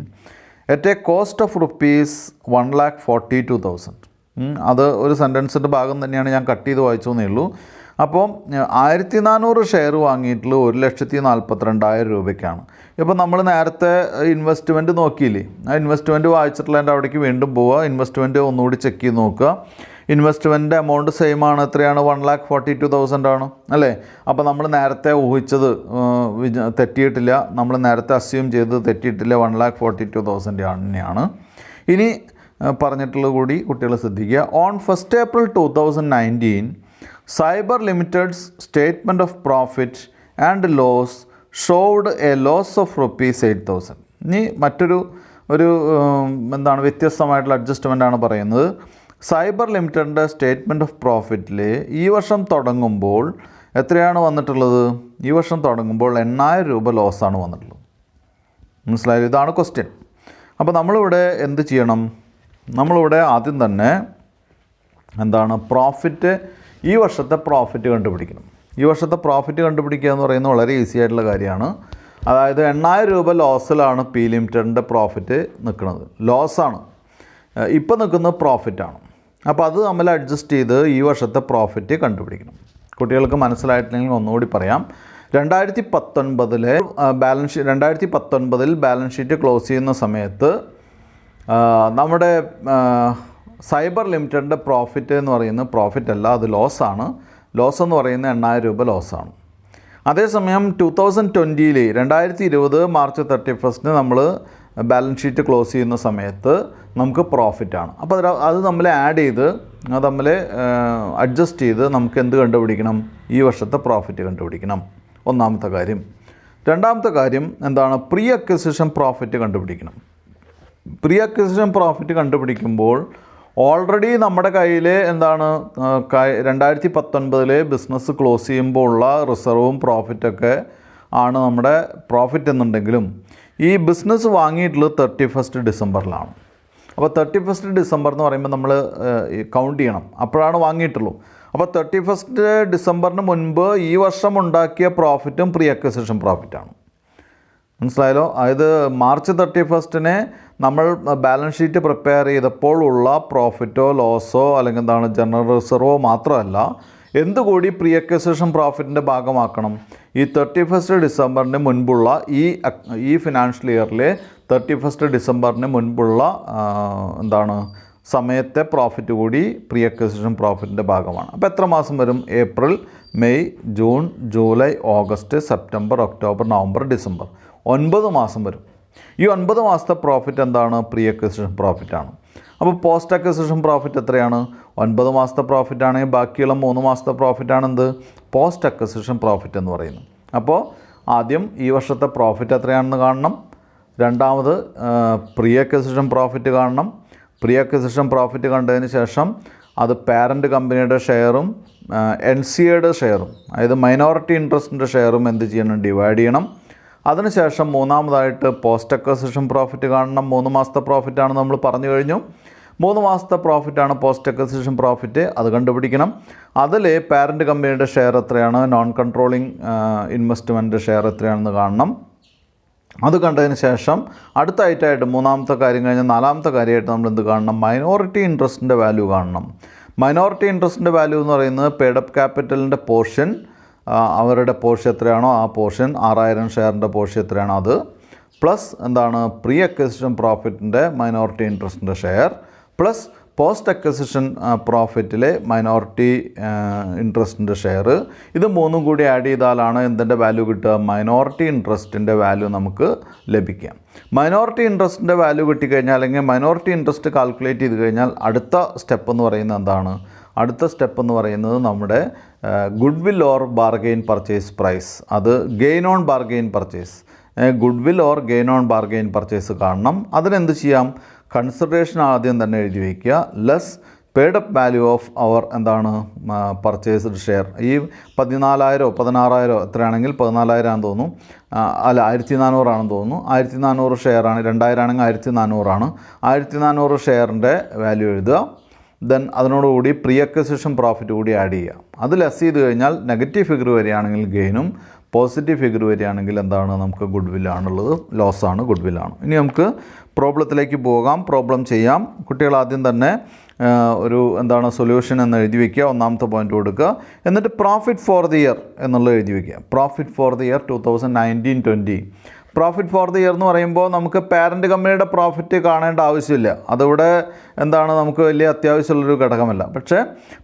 at a cost of ₹1,42,000. അത് ഒരു സെൻറ്റൻസിൻ്റെ ഭാഗം തന്നെയാണ്, ഞാൻ കട്ട് ചെയ്ത് വായിച്ചു എന്നേ ഉള്ളൂ. അപ്പോൾ 1,400 ഷെയർ വാങ്ങിയിട്ടുള്ള 1,42,000 രൂപയ്ക്കാണ്. ഇപ്പോൾ നമ്മൾ നേരത്തെ ഇൻവെസ്റ്റ്മെൻറ്റ് നോക്കിയില്ലേ? ആ ഇൻവെസ്റ്റ്മെൻറ്റ് വായിച്ചിട്ടുള്ളതിൻ്റെ അവിടേക്ക് വീണ്ടും പോവുക. ഇൻവെസ്റ്റ്മെൻറ്റ് ഒന്നുകൂടി ചെക്ക് ചെയ്ത് നോക്കുക. ഇൻവെസ്റ്റ്മെൻറ്റ് എമൗണ്ട് സെയിം ആണ്. എത്രയാണ്? 1,42,000 ആണ് അല്ലേ? അപ്പോൾ നമ്മൾ നേരത്തെ ഊഹിച്ചത് തെറ്റിയിട്ടില്ല. നമ്മൾ നേരത്തെ അസ്യൂം ചെയ്തത് തെറ്റിയിട്ടില്ല. 1,42,000 തന്നെയാണ്. ഇനി പറഞ്ഞിട്ടുള്ളത് കൂടി കുട്ടികൾ ശ്രദ്ധിക്കുക. On 1st April 2019 cyber limited's statement of profit and loss showed a loss of ₹8,000. ഇനി മറ്റൊരു വ്യത്യസ്തമായിട്ടുള്ള അഡ്ജസ്റ്റ്മെൻ്റാണ് പറയുന്നത്. സൈബർ ലിമിറ്റഡിൻ്റെ സ്റ്റേറ്റ്മെൻറ്റ് ഓഫ് പ്രോഫിറ്റിൽ ഈ വർഷം തുടങ്ങുമ്പോൾ എത്രയാണ് വന്നിട്ടുള്ളത്? ഈ വർഷം തുടങ്ങുമ്പോൾ 8,000 രൂപ ലോസാണ് വന്നിട്ടുള്ളത്. മനസ്സിലായത്? ഇതാണ് ക്വസ്റ്റ്യൻ. അപ്പോൾ നമ്മളിവിടെ എന്ത് ചെയ്യണം? നമ്മളിവിടെ ആദ്യം തന്നെ പ്രോഫിറ്റ്, ഈ വർഷത്തെ പ്രോഫിറ്റ് കണ്ടുപിടിക്കണം. ഈ വർഷത്തെ പ്രോഫിറ്റ് കണ്ടുപിടിക്കുക എന്ന് പറയുന്നത് വളരെ ഈസി ആയിട്ടുള്ള കാര്യമാണ്. അതായത് 8,000 രൂപ ലോസിലാണ് പി ലിമിറ്റഡിൻ്റെ പ്രോഫിറ്റ് നിൽക്കുന്നത്. ലോസാണ് ഇപ്പോൾ നിൽക്കുന്നത്, പ്രോഫിറ്റാണ്. അപ്പോൾ അത് തമ്മിൽ അഡ്ജസ്റ്റ് ചെയ്ത് ഈ വർഷത്തെ പ്രോഫിറ്റ് കണ്ടുപിടിക്കണം. കുട്ടികൾക്ക് മനസ്സിലായിട്ടില്ലെങ്കിൽ ഒന്നുകൂടി പറയാം. 2019 ബാലൻസ് ഷീറ്റ് ക്ലോസ് ചെയ്യുന്ന സമയത്ത് നമ്മുടെ സൈബർ ലിമിറ്റഡിൻ്റെ പ്രോഫിറ്റ് എന്ന് പറയുന്നത് പ്രോഫിറ്റ് അല്ല, അത് ലോസാണ്. ലോസ് എന്ന് പറയുന്നത് 8,000 രൂപ ലോസാണ്. അതേസമയം 2020 മാർച്ച് 31 നമ്മൾ ബാലൻസ് ഷീറ്റ് ക്ലോസ് ചെയ്യുന്ന സമയത്ത് നമുക്ക് പ്രോഫിറ്റാണ്. അപ്പോൾ അത് നമ്മൾ ആഡ് ചെയ്ത് അത് നമ്മൾ അഡ്ജസ്റ്റ് ചെയ്ത് നമുക്ക് എന്ത് കണ്ടുപിടിക്കണം? ഈ വർഷത്തെ പ്രോഫിറ്റ് കണ്ടുപിടിക്കണം, ഒന്നാമത്തെ കാര്യം. രണ്ടാമത്തെ കാര്യം എന്താണ്? പ്രീ അക്വിസിഷൻ പ്രോഫിറ്റ് കണ്ടുപിടിക്കണം. പ്രീ അക്വിസിഷൻ പ്രോഫിറ്റ് കണ്ടുപിടിക്കുമ്പോൾ ഓൾറെഡി നമ്മുടെ കയ്യിൽ എന്താണ് 2019 ബിസിനസ് ക്ലോസ് ചെയ്യുമ്പോൾ ഉള്ള റിസർവും പ്രോഫിറ്റൊക്കെ ആണ് നമ്മുടെ പ്രോഫിറ്റ് എന്നുണ്ടെങ്കിലും ഈ ബിസിനസ് വാങ്ങിയിട്ടുള്ളത് 31 ഡിസംബറിലാണ്. അപ്പോൾ 31 ഡിസംബർ എന്ന് പറയുമ്പോൾ നമ്മൾ കൗണ്ട് ചെയ്യണം, അപ്പോഴാണ് വാങ്ങിയിട്ടുള്ളൂ. അപ്പോൾ 31 ഡിസംബറിന് മുൻപ് ഈ വർഷം ഉണ്ടാക്കിയ പ്രോഫിറ്റും പ്രീ അക്വിസിഷൻ പ്രോഫിറ്റാണ്. മനസ്സിലായല്ലോ? അതായത് മാർച്ച് 31 നമ്മൾ ബാലൻസ് ഷീറ്റ് പ്രിപ്പയർ ചെയ്തപ്പോൾ ഉള്ള പ്രോഫിറ്റോ ലോസോ അല്ലെങ്കിൽ എന്താണ് ജനറൽ റിസർവോ മാത്രമല്ല, എന്തുകൂടി പ്രീ അക്വിസിഷൻ പ്രോഫിറ്റിൻ്റെ ഭാഗമാക്കണം. ഈ 31 ഡിസംബറിന് മുൻപുള്ള ഈ ഫിനാൻഷ്യൽ ഇയറിലെ 31 ഡിസംബറിന് മുൻപുള്ള എന്താണ് സമയത്തെ പ്രോഫിറ്റ് കൂടി പ്രീ അക്വിസിഷൻ പ്രോഫിറ്റിൻ്റെ ഭാഗമാണ്. അപ്പോൾ എത്ര മാസം വരും? April, May, June, July, August, September, October, November, December. 9 മാസം വരും. ഈ 9 മാസത്തെ പ്രോഫിറ്റ് എന്താണ്? പ്രീ അക്വിസിഷൻ പ്രോഫിറ്റാണ്. അപ്പോൾ പോസ്റ്റ് അക്വിസിഷൻ പ്രോഫിറ്റ് എത്രയാണ്? 9 മാസത്തെ പ്രോഫിറ്റ് ആണെങ്കിൽ ബാക്കിയുള്ള 3 മാസത്തെ പ്രോഫിറ്റാണ് എന്ത്? പോസ്റ്റ് അക്വിസിഷൻ പ്രോഫിറ്റ് എന്ന് പറയുന്നത്. അപ്പോൾ ആദ്യം ഈ വർഷത്തെ പ്രോഫിറ്റ് എത്രയാണെന്ന് കാണണം. രണ്ടാമത് പ്രീ അക്വിസിഷൻ പ്രോഫിറ്റ് കാണണം. പ്രീ അക്വിസിഷൻ പ്രോഫിറ്റ് കണ്ടതിന് ശേഷം അത് പാരൻറ്റ് കമ്പനിയുടെ ഷെയറും NCAയുടെ ഷെയറും, അതായത് മൈനോറിറ്റി ഇൻട്രസ്റ്റിൻ്റെ ഷെയറും എന്ത് ചെയ്യണം? ഡിവൈഡ് ചെയ്യണം. അതിനുശേഷം മൂന്നാമതായിട്ട് പോസ്റ്റ് അക്വിസിഷൻ പ്രോഫിറ്റ് കാണണം. 3 മാസത്തെ പ്രോഫിറ്റാണ് നമ്മൾ പറഞ്ഞു കഴിഞ്ഞു. 3 മാസത്തെ പ്രോഫിറ്റാണ് പോസ്റ്റ് അക്വിസിഷൻ പ്രോഫിറ്റ്, അത് കണ്ടുപിടിക്കണം. അതിൽ പാരൻറ്റ് കമ്പനിയുടെ ഷെയർ എത്രയാണ്, നോൺ കൺട്രോളിങ് ഇൻവെസ്റ്റ്മെൻറ്റ് ഷെയർ എത്രയാണെന്ന് കാണണം. അത് കണ്ടതിന് ശേഷം അടുത്തായിട്ടായിട്ട് മൂന്നാമത്തെ കാര്യം കഴിഞ്ഞാൽ നാലാമത്തെ കാര്യമായിട്ട് നമ്മൾ എന്ത് കാണണം? മൈനോറിറ്റി ഇൻട്രസ്റ്റിൻ്റെ വാല്യൂ കാണണം. മൈനോറിറ്റി ഇൻട്രസ്റ്റിൻ്റെ വാല്യൂ എന്ന് പറയുന്നത് പെയ്ഡപ്പ് ക്യാപിറ്റലിൻ്റെ പോർഷൻ, അവരുടെ പോർഷൻ എത്രയാണോ ആ പോർഷൻ, 6,000 ഷെയറിൻ്റെ പോർഷൻ എത്രയാണോ അത്, പ്ലസ് എന്താണ് പ്രീ അക്വിസിഷൻ പ്രോഫിറ്റിൻ്റെ മൈനോറിറ്റി ഇൻട്രസ്റ്റിൻ്റെ ഷെയർ, പ്ലസ് പോസ്റ്റ് അക്വിസിഷൻ പ്രോഫിറ്റിലെ മൈനോറിറ്റി ഇൻട്രസ്റ്റിൻ്റെ ഷെയർ. ഇത് മൂന്നും കൂടി ആഡ് ചെയ്താലാണ് എന്തിൻ്റെ വാല്യൂ കിട്ടുക? മൈനോറിറ്റി ഇൻട്രസ്റ്റിൻ്റെ വാല്യൂ നമുക്ക് ലഭിക്കാം. മൈനോറിറ്റി ഇൻട്രസ്റ്റിൻ്റെ വാല്യൂ കിട്ടിക്കഴിഞ്ഞാൽ അല്ലെങ്കിൽ മൈനോറിറ്റി ഇൻട്രസ്റ്റ് കാൽക്കുലേറ്റ് ചെയ്ത് കഴിഞ്ഞാൽ അടുത്ത സ്റ്റെപ്പ് എന്ന് പറയുന്നത് എന്താണ്? അടുത്ത സ്റ്റെപ്പ് എന്ന് പറയുന്നത് നമ്മുടെ goodwill or bargain purchase price, അത് gain on bargain purchase, goodwill or gain on bargain purchase കാണണം. അതിനെന്ത് ചെയ്യാം? കൺസിഡറേഷൻ ആദ്യം തന്നെ എഴുതി വയ്ക്കുക, ലെസ് പെയ്ഡപ്പ് വാല്യൂ ഓഫ് അവർ എന്താണ് പർച്ചേസ്ഡ് ഷെയർ. ഈ 14,000 16,000 എത്രയാണെങ്കിൽ 14,000 ആണെന്ന് തോന്നുന്നു, അല്ല 1,400 ആണെന്ന് തോന്നുന്നു. 1,400 ഷെയറാണ്. 2,000 ആണെങ്കിൽ 1,400 ആണ്. 1,400 ഷെയറിൻ്റെ വാല്യൂ എഴുതുക. ദെൻ അതിനോടുകൂടി പ്രീ അക്വിസിഷൻ പ്രോഫിറ്റ് കൂടി ആഡ് ചെയ്യുക. അത് ലെസ് ചെയ്ത് കഴിഞ്ഞാൽ നെഗറ്റീവ് ഫിഗർ വരികയാണെങ്കിൽ ഗെയിനും, പോസിറ്റീവ് ഫിഗർ വരികയാണെങ്കിൽ എന്താണ്? നമുക്ക് ഗുഡ് വില്ലാണുള്ളത്, ലോസാണ്, ഗുഡ് വില്ലാണ്. ഇനി നമുക്ക് പ്രോബ്ലത്തിലേക്ക് പോകാം, പ്രോബ്ലം ചെയ്യാം. കുട്ടികൾ ആദ്യം തന്നെ ഒരു എന്താണ് സൊല്യൂഷൻ എന്ന് എഴുതി വയ്ക്കുക. ഒന്നാമത്തെ പോയിൻ്റ് കൊടുക്കുക. എന്നിട്ട് പ്രോഫിറ്റ് ഫോർ ദി ഇയർ എന്നുള്ളത് എഴുതി വയ്ക്കുക. Profit for the year 2019-20. Profit for the year എന്ന് പറയുമ്പോൾ നമുക്ക് പാരൻറ്റ് കമ്പനിയുടെ പ്രോഫിറ്റ് കാണേണ്ട ആവശ്യമില്ല, അതിവിടെ എന്താണ് നമുക്ക് വലിയ അത്യാവശ്യമുള്ളൊരു ഘടകമല്ല. പക്ഷേ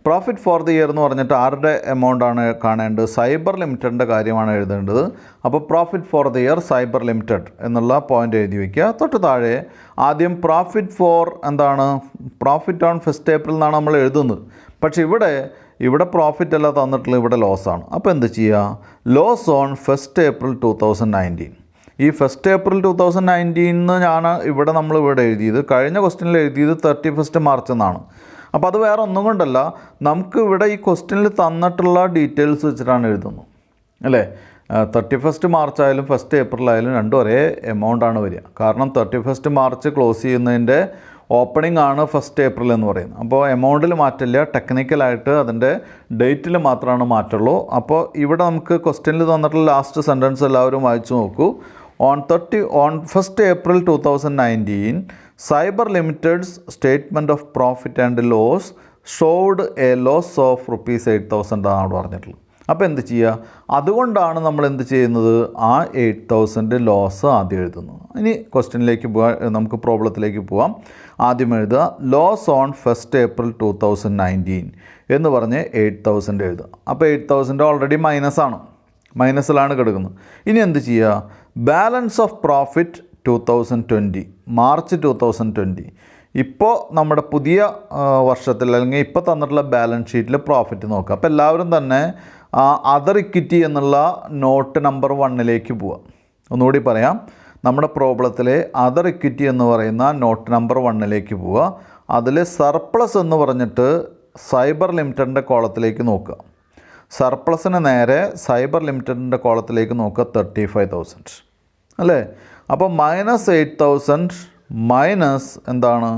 പ്രോഫിറ്റ് ഫോർ ദി ഇയർ എന്ന് പറഞ്ഞിട്ട് ആരുടെ എമൗണ്ടാണ് കാണേണ്ടത്? സൈബർ ലിമിറ്റഡിൻ്റെ കാര്യമാണ് എഴുതേണ്ടത്. അപ്പോൾ profit for the year cyber limited എന്നുള്ള പോയിൻ്റ് എഴുതി വയ്ക്കുക. തൊട്ട് താഴെ ആദ്യം പ്രോഫിറ്റ് ഫോർ എന്താണ്? പ്രോഫിറ്റ് ഓൺ 1 ഏപ്രിൽ എന്നാണ് നമ്മൾ എഴുതുന്നത്. പക്ഷേ ഇവിടെ പ്രോഫിറ്റ് അല്ല തന്നിട്ടുള്ളത്, ഇവിടെ ലോസാണ്. അപ്പോൾ എന്ത് ചെയ്യുക? Loss on 1 April 2019. ഈ 1 ഏപ്രിൽ 2019 നമ്മൾ ഇവിടെ എഴുതിയത്, കഴിഞ്ഞ ക്വസ്റ്റ്യനിൽ എഴുതിയത് 31 മാർച്ച് എന്നാണ്. അപ്പോൾ അത് വേറെ ഒന്നും കൊണ്ടല്ല, നമുക്ക് ഇവിടെ ഈ ക്വസ്റ്റ്യനിൽ തന്നിട്ടുള്ള ഡീറ്റെയിൽസ് വെച്ചിട്ടാണ് എഴുതുന്നത്, അല്ലേ? 31 മാർച്ച് ആയാലും 1 ഏപ്രിൽ ആയാലും രണ്ടും ഒരേ എമൗണ്ടാണ് വരിക. കാരണം 31 മാർച്ച് ക്ലോസ് ചെയ്യുന്നതിൻ്റെ ഓപ്പണിംഗ് ആണ് 1 ഏപ്രിൽ എന്ന് പറയുന്നത്. അപ്പോൾ എമൗണ്ടിൽ മാറ്റില്ല, ടെക്നിക്കലായിട്ട് അതിൻ്റെ ഡേറ്റിൽ മാത്രമാണ് മാറ്റുള്ളൂ. അപ്പോൾ ഇവിടെ നമുക്ക് ക്വസ്റ്റ്യനിൽ തന്നിട്ടുള്ള ലാസ്റ്റ് സെൻറ്റൻസ് എല്ലാവരും വായിച്ചു നോക്കൂ. On 1st April 2019, Cyber Limited's statement of profit and loss showed a loss of rupees 8,000 എന്നാണ് പറഞ്ഞിട്ടുള്ളത്. അപ്പോൾ എന്ത് ചെയ്യുക, അതുകൊണ്ടാണ് നമ്മൾ എന്ത് ചെയ്യുന്നത്, ആ 8,000 ലോസ് ആദ്യം എഴുതുന്നത്. ഇനി ക്വസ്റ്റ്യനിലേക്ക് പോകാം, നമുക്ക് പ്രോബ്ലത്തിലേക്ക് പോവാം. ആദ്യം എഴുതുക ലോസ് ഓൺ 1st April 2019 എന്ന് പറഞ്ഞ് 8,000 എഴുതുക. അപ്പോൾ 8,000 ഓൾറെഡി മൈനസിലാണ് കിടക്കുന്നത്. ഇനി എന്ത് ചെയ്യുക, ബാലൻസ് ഓഫ് പ്രോഫിറ്റ് 2020 മാർച്ച് 2020 ഇപ്പോൾ നമ്മുടെ പുതിയ വർഷത്തിൽ അല്ലെങ്കിൽ ഇപ്പോൾ തന്നിട്ടുള്ള ബാലൻസ് ഷീറ്റിൽ പ്രോഫിറ്റ് നോക്കുക. അപ്പോൾ എല്ലാവരും തന്നെ അതർ ഇക്വിറ്റി എന്നുള്ള നോട്ട് നമ്പർ 1ലേക്ക് പോവുക. ഒന്നുകൂടി പറയാം, നമ്മുടെ പ്രോബ്ലത്തിലെ അതർ ഇക്വിറ്റി എന്ന് പറയുന്ന നോട്ട് നമ്പർ 1ലേക്ക് പോവുക. അതിൽ സർപ്ലസ് എന്ന് പറഞ്ഞിട്ട് സൈബർ ലിമിറ്റഡിൻ്റെ കോളത്തിലേക്ക് നോക്കുക. സർപ്ലസിന് നേരെ സൈബർ ലിമിറ്റഡിൻ്റെ കോളത്തിലേക്ക് നോക്കുക, 35,000 അല്ലേ. അപ്പോൾ -8,000 മൈനസ് എന്താണ്,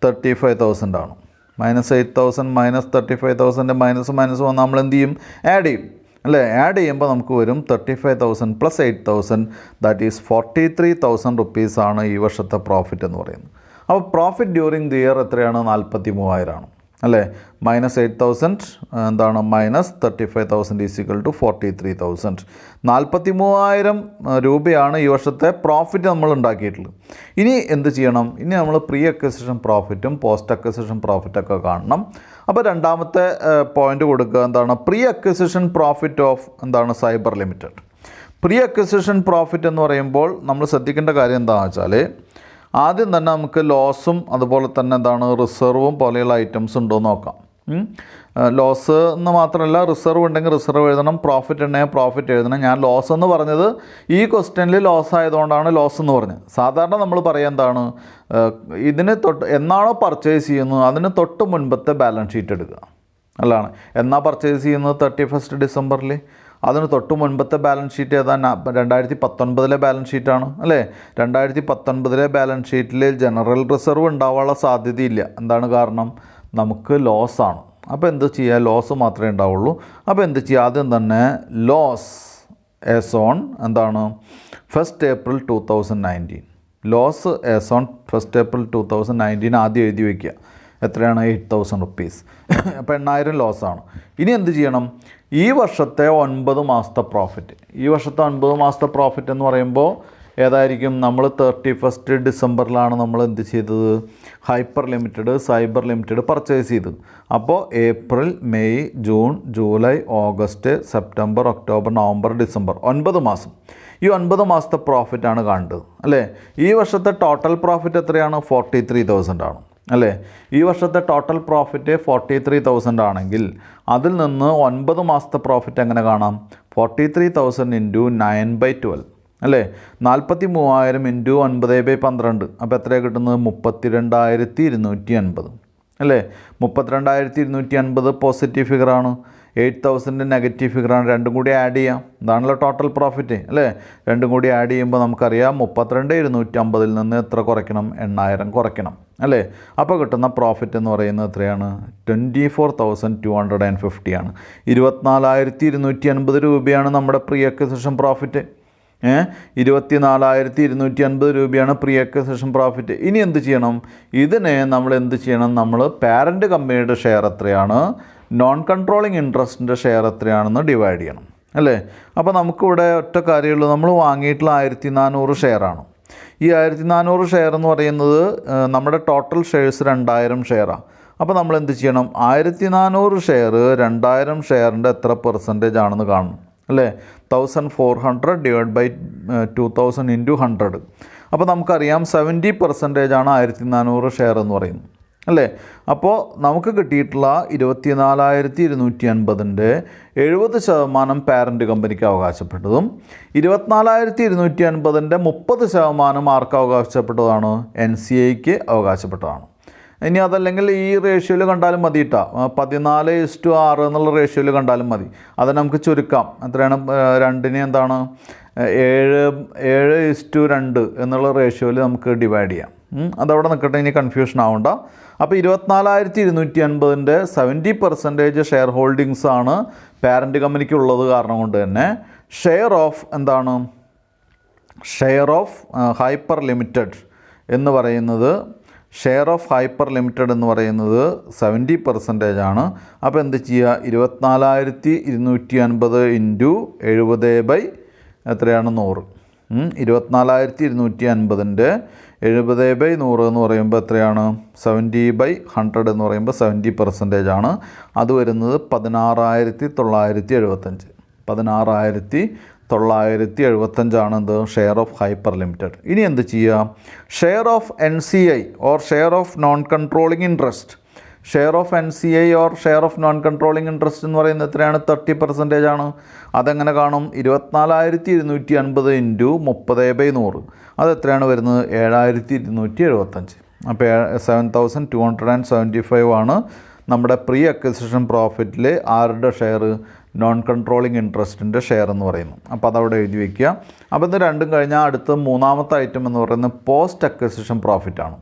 35,000 ആണ്. -8,000 മൈനസ് 35,000 മൈനസ് വന്നാൽ നമ്മൾ എന്ത് ചെയ്യും, ആഡ് ചെയ്യും അല്ലേ. ആഡ് ചെയ്യുമ്പോൾ നമുക്ക് വരും 35,000 + 8,000 ദാറ്റ് ഈസ് 43,000 റുപ്പീസാണ് ഈ വർഷത്തെ പ്രോഫിറ്റ് എന്ന് പറയുന്നത്. അപ്പോൾ പ്രോഫിറ്റ് ഡ്യൂറിങ് ദി ഇയർ എത്രയാണ്, 43,000 ആണ് അല്ലേ. -8,000 എന്താണ്, -35,000 = 43,000. 43,000 രൂപയാണ് ഈ വർഷത്തെ പ്രോഫിറ്റ് നമ്മൾ ഉണ്ടാക്കിയിട്ടുള്ളത്. ഇനി എന്ത് ചെയ്യണം, ഇനി നമ്മൾ പ്രീ അക്വിസിഷൻ പ്രോഫിറ്റും പോസ്റ്റ് അക്വിസിഷൻ പ്രോഫിറ്റൊക്കെ കാണണം. അപ്പോൾ രണ്ടാമത്തെ പോയിന്റ് കൊടുക്കുക, എന്താണ്, പ്രീ അക്വിസിഷൻ പ്രോഫിറ്റ് ഓഫ് എന്താണ് cyber limited. Pre acquisition profit എന്ന് പറയുമ്പോൾ നമ്മൾ ശ്രദ്ധിക്കേണ്ട കാര്യം എന്താണെന്ന് വെച്ചാൽ, ആദ്യം തന്നെ നമുക്ക് ലോസും അതുപോലെ തന്നെ എന്താണ് റിസർവും പോലെയുള്ള ഐറ്റംസ് ഉണ്ടോ എന്ന് നോക്കാം. ലോസ് എന്ന് മാത്രമല്ല, റിസർവ് ഉണ്ടെങ്കിൽ റിസർവ് എഴുതണം, പ്രോഫിറ്റ് ഉണ്ടെങ്കിൽ പ്രോഫിറ്റ് എഴുതണം. ഞാൻ ലോസ് എന്ന് പറഞ്ഞത് ഈ ക്വസ്റ്റ്യനിൽ ലോസ് ആയതുകൊണ്ടാണ് ലോസ് എന്ന് പറഞ്ഞത്. സാധാരണ നമ്മൾ പറയുക എന്താണ്, ഇതിന് എന്നാണോ പർച്ചേസ് ചെയ്യുന്നത് അതിന് തൊട്ട് മുൻപത്തെ ബാലൻസ് ഷീറ്റ് എടുക്കുക അല്ലാണ്. എന്നാ പർച്ചേസ് ചെയ്യുന്നത്, 31st ഡിസംബറിൽ. അതിന് തൊട്ട് മുൻപത്തെ ബാലൻസ് ഷീറ്റ് ഏതാ, 2019 ബാലൻസ് ഷീറ്റാണ് അല്ലേ. 2019 ബാലൻസ് ഷീറ്റിൽ ജനറൽ റിസർവ് ഉണ്ടാവാനുള്ള സാധ്യതയില്ല. എന്താണ് കാരണം, നമുക്ക് ലോസാണ്. അപ്പോൾ എന്ത് ചെയ്യുക, ലോസ് മാത്രമേ ഉണ്ടാവുള്ളൂ. അപ്പോൾ എന്ത് ചെയ്യുക, ആദ്യം തന്നെ ലോസ് ആസ് ഓൺ എന്താണ് 1st April 2019, loss as on 1st April 2019 ആദ്യം എഴുതി വയ്ക്കുക. എത്രയാണ്, 8,000 റുപ്പീസ്. അപ്പോൾ 8,000 ലോസാണ്. ഇനി എന്ത് ചെയ്യണം, ഈ വർഷത്തെ 9 മാസത്തെ പ്രോഫിറ്റ്. ഈ വർഷത്തെ 9 മാസത്തെ പ്രോഫിറ്റ് എന്ന് പറയുമ്പോൾ ഏതായിരിക്കും, നമ്മൾ 31st ഡിസംബറിലാണ് നമ്മൾ എന്ത് ചെയ്തത്, hyper limited cyber limited purchase ചെയ്തത്. അപ്പോൾ April, May, June, July, August, September, October, November, December 9 മാസം. ഈ 9 മാസത്തെ പ്രോഫിറ്റാണ് കാണേണ്ടത് അല്ലേ. ഈ വർഷത്തെ ടോട്ടൽ പ്രോഫിറ്റ് എത്രയാണ്, 43,000 ആണ് അല്ലേ. ഈ വർഷത്തെ ടോട്ടൽ പ്രോഫിറ്റ് 43,000 ആണെങ്കിൽ അതിൽ നിന്ന് 9 മാസത്തെ പ്രോഫിറ്റ് എങ്ങനെ കാണാം, 43,000 × 9/12 അല്ലേ. 43,000 × 9/12. അപ്പോൾ എത്രയാണ് കിട്ടുന്നത്, 32,250 അല്ലേ. 32,250 പോസിറ്റീവ് ഫിഗറാണ്, 8,000 നെഗറ്റീവ് ഫിഗറാണ്. രണ്ടും കൂടി ആഡ് ചെയ്യാം, ഇതാണല്ലോ ടോട്ടൽ പ്രോഫിറ്റ് അല്ലേ. രണ്ടും കൂടി ആഡ് ചെയ്യുമ്പോൾ നമുക്കറിയാം 32,250 നിന്ന് എത്ര കുറയ്ക്കണം, 8,000 കുറയ്ക്കണം അല്ലേ. അപ്പോൾ കിട്ടുന്ന പ്രോഫിറ്റ് എന്ന് പറയുന്നത് എത്രയാണ്, 24,250 ആണ്. 24,250 രൂപയാണ് നമ്മുടെ പ്രീ അക്വിസിഷൻ പ്രോഫിറ്റ്. 24,250 രൂപയാണ് പ്രീ അക്വിസിഷൻ പ്രോഫിറ്റ്. ഇനി എന്ത് ചെയ്യണം, ഇതിനെ നമ്മൾ എന്ത് ചെയ്യണം, നമ്മൾ പാരൻറ്റ് കമ്പനിയുടെ ഷെയർ എത്രയാണ്, നോൺ കൺട്രോളിങ് ഇൻട്രസ്റ്റിൻ്റെ ഷെയർ എത്രയാണെന്ന് ഡിവൈഡ് ചെയ്യണം അല്ലേ. അപ്പോൾ നമുക്കിവിടെ ഒറ്റ കാര്യമുള്ളൂ, നമ്മൾ വാങ്ങിയിട്ടുള്ള 1,400 ഷെയറാണ്. ഈ 1,400 ഷെയർ എന്ന് പറയുന്നത് നമ്മുടെ ടോട്ടൽ ഷെയർസ് 2,000 ഷെയറാണ്. അപ്പോൾ നമ്മൾ എന്ത് ചെയ്യണം, 1,400 ഷെയർ 2,000 ഷെയറിൻ്റെ എത്ര പെർസെൻറ്റേജ് ആണെന്ന് കാണണം അല്ലേ. 1,400 / 2,000 × 100. അപ്പോൾ നമുക്കറിയാം 70% ആണ് 1,400 ഷെയർ എന്ന് പറയുന്നത് അല്ലേ. അപ്പോൾ നമുക്ക് കിട്ടിയിട്ടുള്ള 24,250-ൻ്റെ 70% പാരൻറ്റ് കമ്പനിക്ക് അവകാശപ്പെട്ടതും 24,250-ൻ്റെ 30% ആർക്ക് അവകാശപ്പെട്ടതാണ്, NCAക്ക് അവകാശപ്പെട്ടതാണ്. ഇനി അതല്ലെങ്കിൽ ഈ റേഷ്യോയിൽ കണ്ടാലും മതി കേട്ടോ, 14:6 എന്നുള്ള റേഷ്യോയിൽ കണ്ടാലും മതി. അത് നമുക്ക് ചുരുക്കാം, എത്രയാണ്, 2നെ എന്താണ് 7:2 എന്നുള്ള റേഷ്യോയിൽ നമുക്ക് ഡിവൈഡ് ചെയ്യാം. അതവിടെ നിൽക്കട്ടെ, ഇനി കൺഫ്യൂഷൻ ആവണ്ട. അപ്പോൾ 24,250-ൻ്റെ 70% ഷെയർ ഹോൾഡിങ്സ് ആണ് പാരൻറ്റ് കമ്പനിക്ക് ഉള്ളത്. കാരണം കൊണ്ട് തന്നെ ഷെയർ ഓഫ് എന്താണ്, ഷെയർ ഓഫ് ഹൈപ്പർ ലിമിറ്റഡ് എന്ന് പറയുന്നത് ഷെയർ ഓഫ് ഹൈപ്പർ ലിമിറ്റഡ് എന്ന് പറയുന്നത് 70% ആണ്. അപ്പോൾ എന്ത് ചെയ്യുക, 24,250 ഇൻറ്റു 70 എത്രയാണ് 100. 24,250ൻ്റെ 70/100 എന്ന് പറയുമ്പോൾ എത്രയാണ്, 70/100 എന്ന് പറയുമ്പോൾ 70% ആണ്. അത് വരുന്നത് 16,975. 16,975 എന്ത്, ഷെയർ ഓഫ് ഹൈപ്പർ ലിമിറ്റഡ്. ഇനി എന്ത് ചെയ്യുക, share of NCI or share of non controlling interest. Share of NCI or share of non controlling interest എന്ന് പറയുന്നത് എത്രയാണ്, 30% ആണ്. അതെങ്ങനെ കാണും, 24,250 ഇൻറ്റു 30/100 അത് എത്രയാണ് വരുന്നത്, 7,275. അപ്പോൾ 7,275 ആണ് നമ്മുടെ പ്രീ അക്വിസിഷൻ പ്രോഫിറ്റിൽ ആരുടെ ഷെയർ, നോൺ കൺട്രോളിങ് ഇൻട്രസ്റ്റിൻ്റെ ഷെയർ എന്ന് പറയുന്നു. അപ്പോൾ അതവിടെ എഴുതി വയ്ക്കുക. അപ്പോൾ ഇത് രണ്ടും കഴിഞ്ഞാൽ അടുത്ത മൂന്നാമത്തെ ഐറ്റം എന്ന് പറയുന്നത് പോസ്റ്റ് അക്വിസിഷൻ പ്രോഫിറ്റാണ്.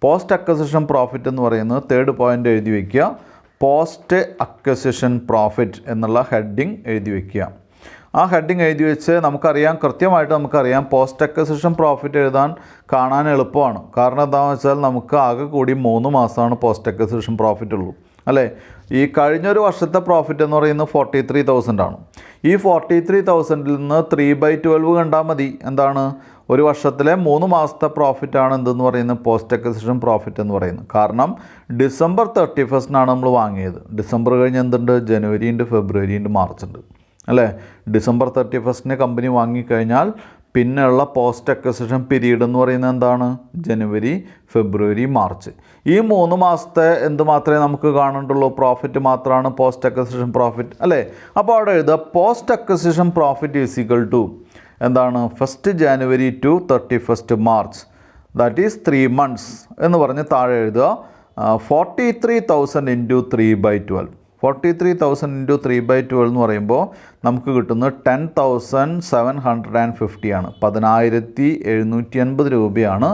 പോസ്റ്റ് അക്വിസിഷൻ പ്രോഫിറ്റ് എന്ന് പറയുന്നത് തേർഡ് പോയിൻ്റ് എഴുതി വയ്ക്കുക. പോസ്റ്റ് അക്വിസിഷൻ പ്രോഫിറ്റ് എന്നുള്ള ഹെഡിങ് എഴുതി വയ്ക്കുക. ആ ഹെഡിങ് എഴുതി വെച്ച് നമുക്കറിയാം, കൃത്യമായിട്ട് നമുക്കറിയാം പോസ്റ്റ് അക്വിസിഷൻ പ്രോഫിറ്റ് കാണാൻ എളുപ്പമാണ്. കാരണം എന്താണെന്ന് വെച്ചാൽ നമുക്ക് ആകെ കൂടി 3 മാസമാണ് പോസ്റ്റ് അക്വിസിഷൻ പ്രോഫിറ്റ് ഉള്ളൂ, അല്ലേ? ഈ കഴിഞ്ഞൊരു വർഷത്തെ പ്രോഫിറ്റ് എന്ന് പറയുന്നത് 43,000 ആണ്. ഈ 43,000-ൽ നിന്ന് 3/12 കണ്ടാൽ മതി. എന്താണ്, ഒരു വർഷത്തിലെ 3 മാസത്തെ പ്രോഫിറ്റാണ് എന്തെന്ന് പറയുന്നത്, പോസ്റ്റ് അക്വിസിഷൻ പ്രോഫിറ്റ് എന്ന് പറയുന്നത്. കാരണം December 31st നമ്മൾ വാങ്ങിയത്. ഡിസംബർ കഴിഞ്ഞ് എന്തുണ്ട്, ജനുവരി ഉണ്ട്, ഫെബ്രുവരി ഉണ്ട്, മാർച്ച് ഉണ്ട്, അല്ലേ? December 31st കമ്പനി വാങ്ങിക്കഴിഞ്ഞാൽ പിന്നെയുള്ള പോസ്റ്റ് അക്വിസിഷൻ പീരീഡ് എന്ന് പറയുന്നത് എന്താണ്, ജനുവരി, ഫെബ്രുവരി, മാർച്ച്. ഈ 3 മാസത്തെ എന്ത് മാത്രമേ നമുക്ക് കാണണ്ടുള്ളൂ, പ്രോഫിറ്റ് മാത്രമാണ് പോസ്റ്റ് അക്വിസിഷൻ പ്രോഫിറ്റ്, അല്ലേ? അപ്പോൾ അവിടെ എഴുതുക post acquisition profit is equal to എന്താണ്, 1st January to 31st March, that is 3 months എന്ന് പറഞ്ഞ് താഴെ എഴുതുക 43,000 ഇൻറ്റു 3/12. 43,000 ഇൻറ്റു 3/12 എന്ന് പറയുമ്പോൾ നമുക്ക് കിട്ടുന്നത് 10,750 ആണ്. 10,750 രൂപയാണ്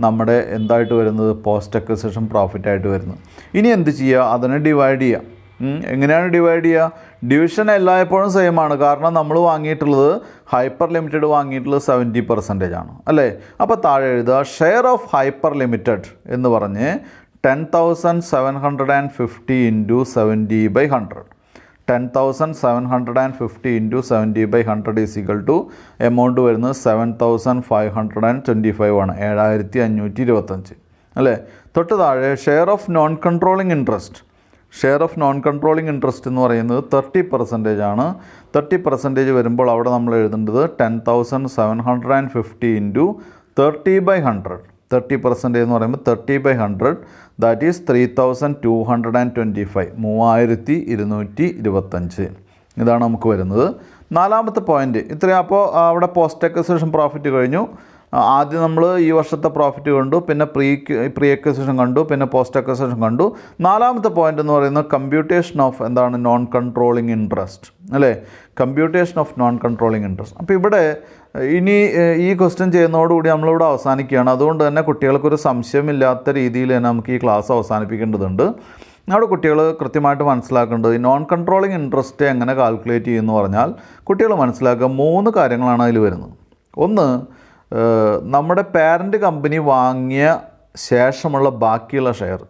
നമ്മുടെ എന്തായിട്ട് വരുന്നത്, പോസ്റ്റ് അക്വിസിഷൻ പ്രോഫിറ്റായിട്ട് വരുന്നത്. ഇനി എന്ത് ചെയ്യുക, അതിനെ ഡിവൈഡ് ചെയ്യുക. എങ്ങനെയാണ് ഡിവൈഡ് ചെയ്യുക, ഡിവിഷൻ എല്ലായ്പ്പോഴും സെയിം ആണ്. കാരണം നമ്മൾ വാങ്ങിയിട്ടുള്ളത് ഹൈപ്പർ ലിമിറ്റഡ് വാങ്ങിയിട്ടുള്ളത് 70% ആണ്, അല്ലേ? അപ്പോൾ താഴെ എഴുതുക ഷെയർ ഓഫ് ഹൈപ്പർ ലിമിറ്റഡ് എന്ന് പറഞ്ഞ് 10,750 into 70/100. 10,750 into 70/100 is equal to amount വരുന്നത് 7,525 ആണ്, 7,525, അല്ലേ? തൊട്ട് താഴെ share of non controlling interest. Share of non controlling interest എന്ന് പറയുന്നത് 30% ആണ്. 30% വരുമ്പോൾ അവിടെ നമ്മൾ എഴുതേണ്ടത് 10,750 ഇൻറ്റു 30/100. 30% എന്ന് പറയുമ്പോൾ 30/100 ദാറ്റ് ഈസ് 3,225, 3,225. ഇതാണ് നമുക്ക് വരുന്നത്. നാലാമത്തെ പോയിൻ്റ് ഇത്രയും. അപ്പോൾ അവിടെ പോസ്റ്റ് അക്വിസിഷൻ പ്രോഫിറ്റ് കഴിഞ്ഞു. ആദ്യം നമ്മൾ ഈ വർഷത്തെ പ്രോഫിറ്റ് കണ്ടു, പിന്നെ പ്രീ അക്വിസിഷൻ കണ്ടു, പിന്നെ പോസ്റ്റ് അക്വിസിഷൻ കണ്ടു. നാലാമത്തെ പോയിൻ്റ് എന്ന് പറയുന്നത് കമ്പ്യൂട്ടേഷൻ ഓഫ് എന്താണ്, നോൺ കൺട്രോളിങ് ഇൻട്രസ്റ്റ്, അല്ലേ? Computation of non controlling interest. അപ്പോൾ ഇവിടെ ഇനി ഈ ക്വസ്റ്റ്യൻ ചെയ്യുന്നതോടുകൂടി നമ്മളിവിടെ അവസാനിക്കുകയാണ്. അതുകൊണ്ട് തന്നെ കുട്ടികൾക്കൊരു സംശയമില്ലാത്ത രീതിയിൽ തന്നെ നമുക്ക് ഈ ക്ലാസ് അവസാനിപ്പിക്കേണ്ടതുണ്ട്. അവിടെ കുട്ടികൾ കൃത്യമായിട്ട് മനസ്സിലാക്കേണ്ടത് ഈ നോൺ കൺട്രോളിങ് ഇൻട്രസ്റ്റ് എങ്ങനെ കാൽക്കുലേറ്റ് ചെയ്യുമെന്ന് പറഞ്ഞാൽ കുട്ടികൾ മനസ്സിലാക്കുക 3 കാര്യങ്ങളാണ് അതിൽ വരുന്നത്. ഒന്ന്, നമ്മുടെ പാരൻ്റ് കമ്പനി വാങ്ങിയ ശേഷമുള്ള ബാക്കിയുള്ള ഷെയർ,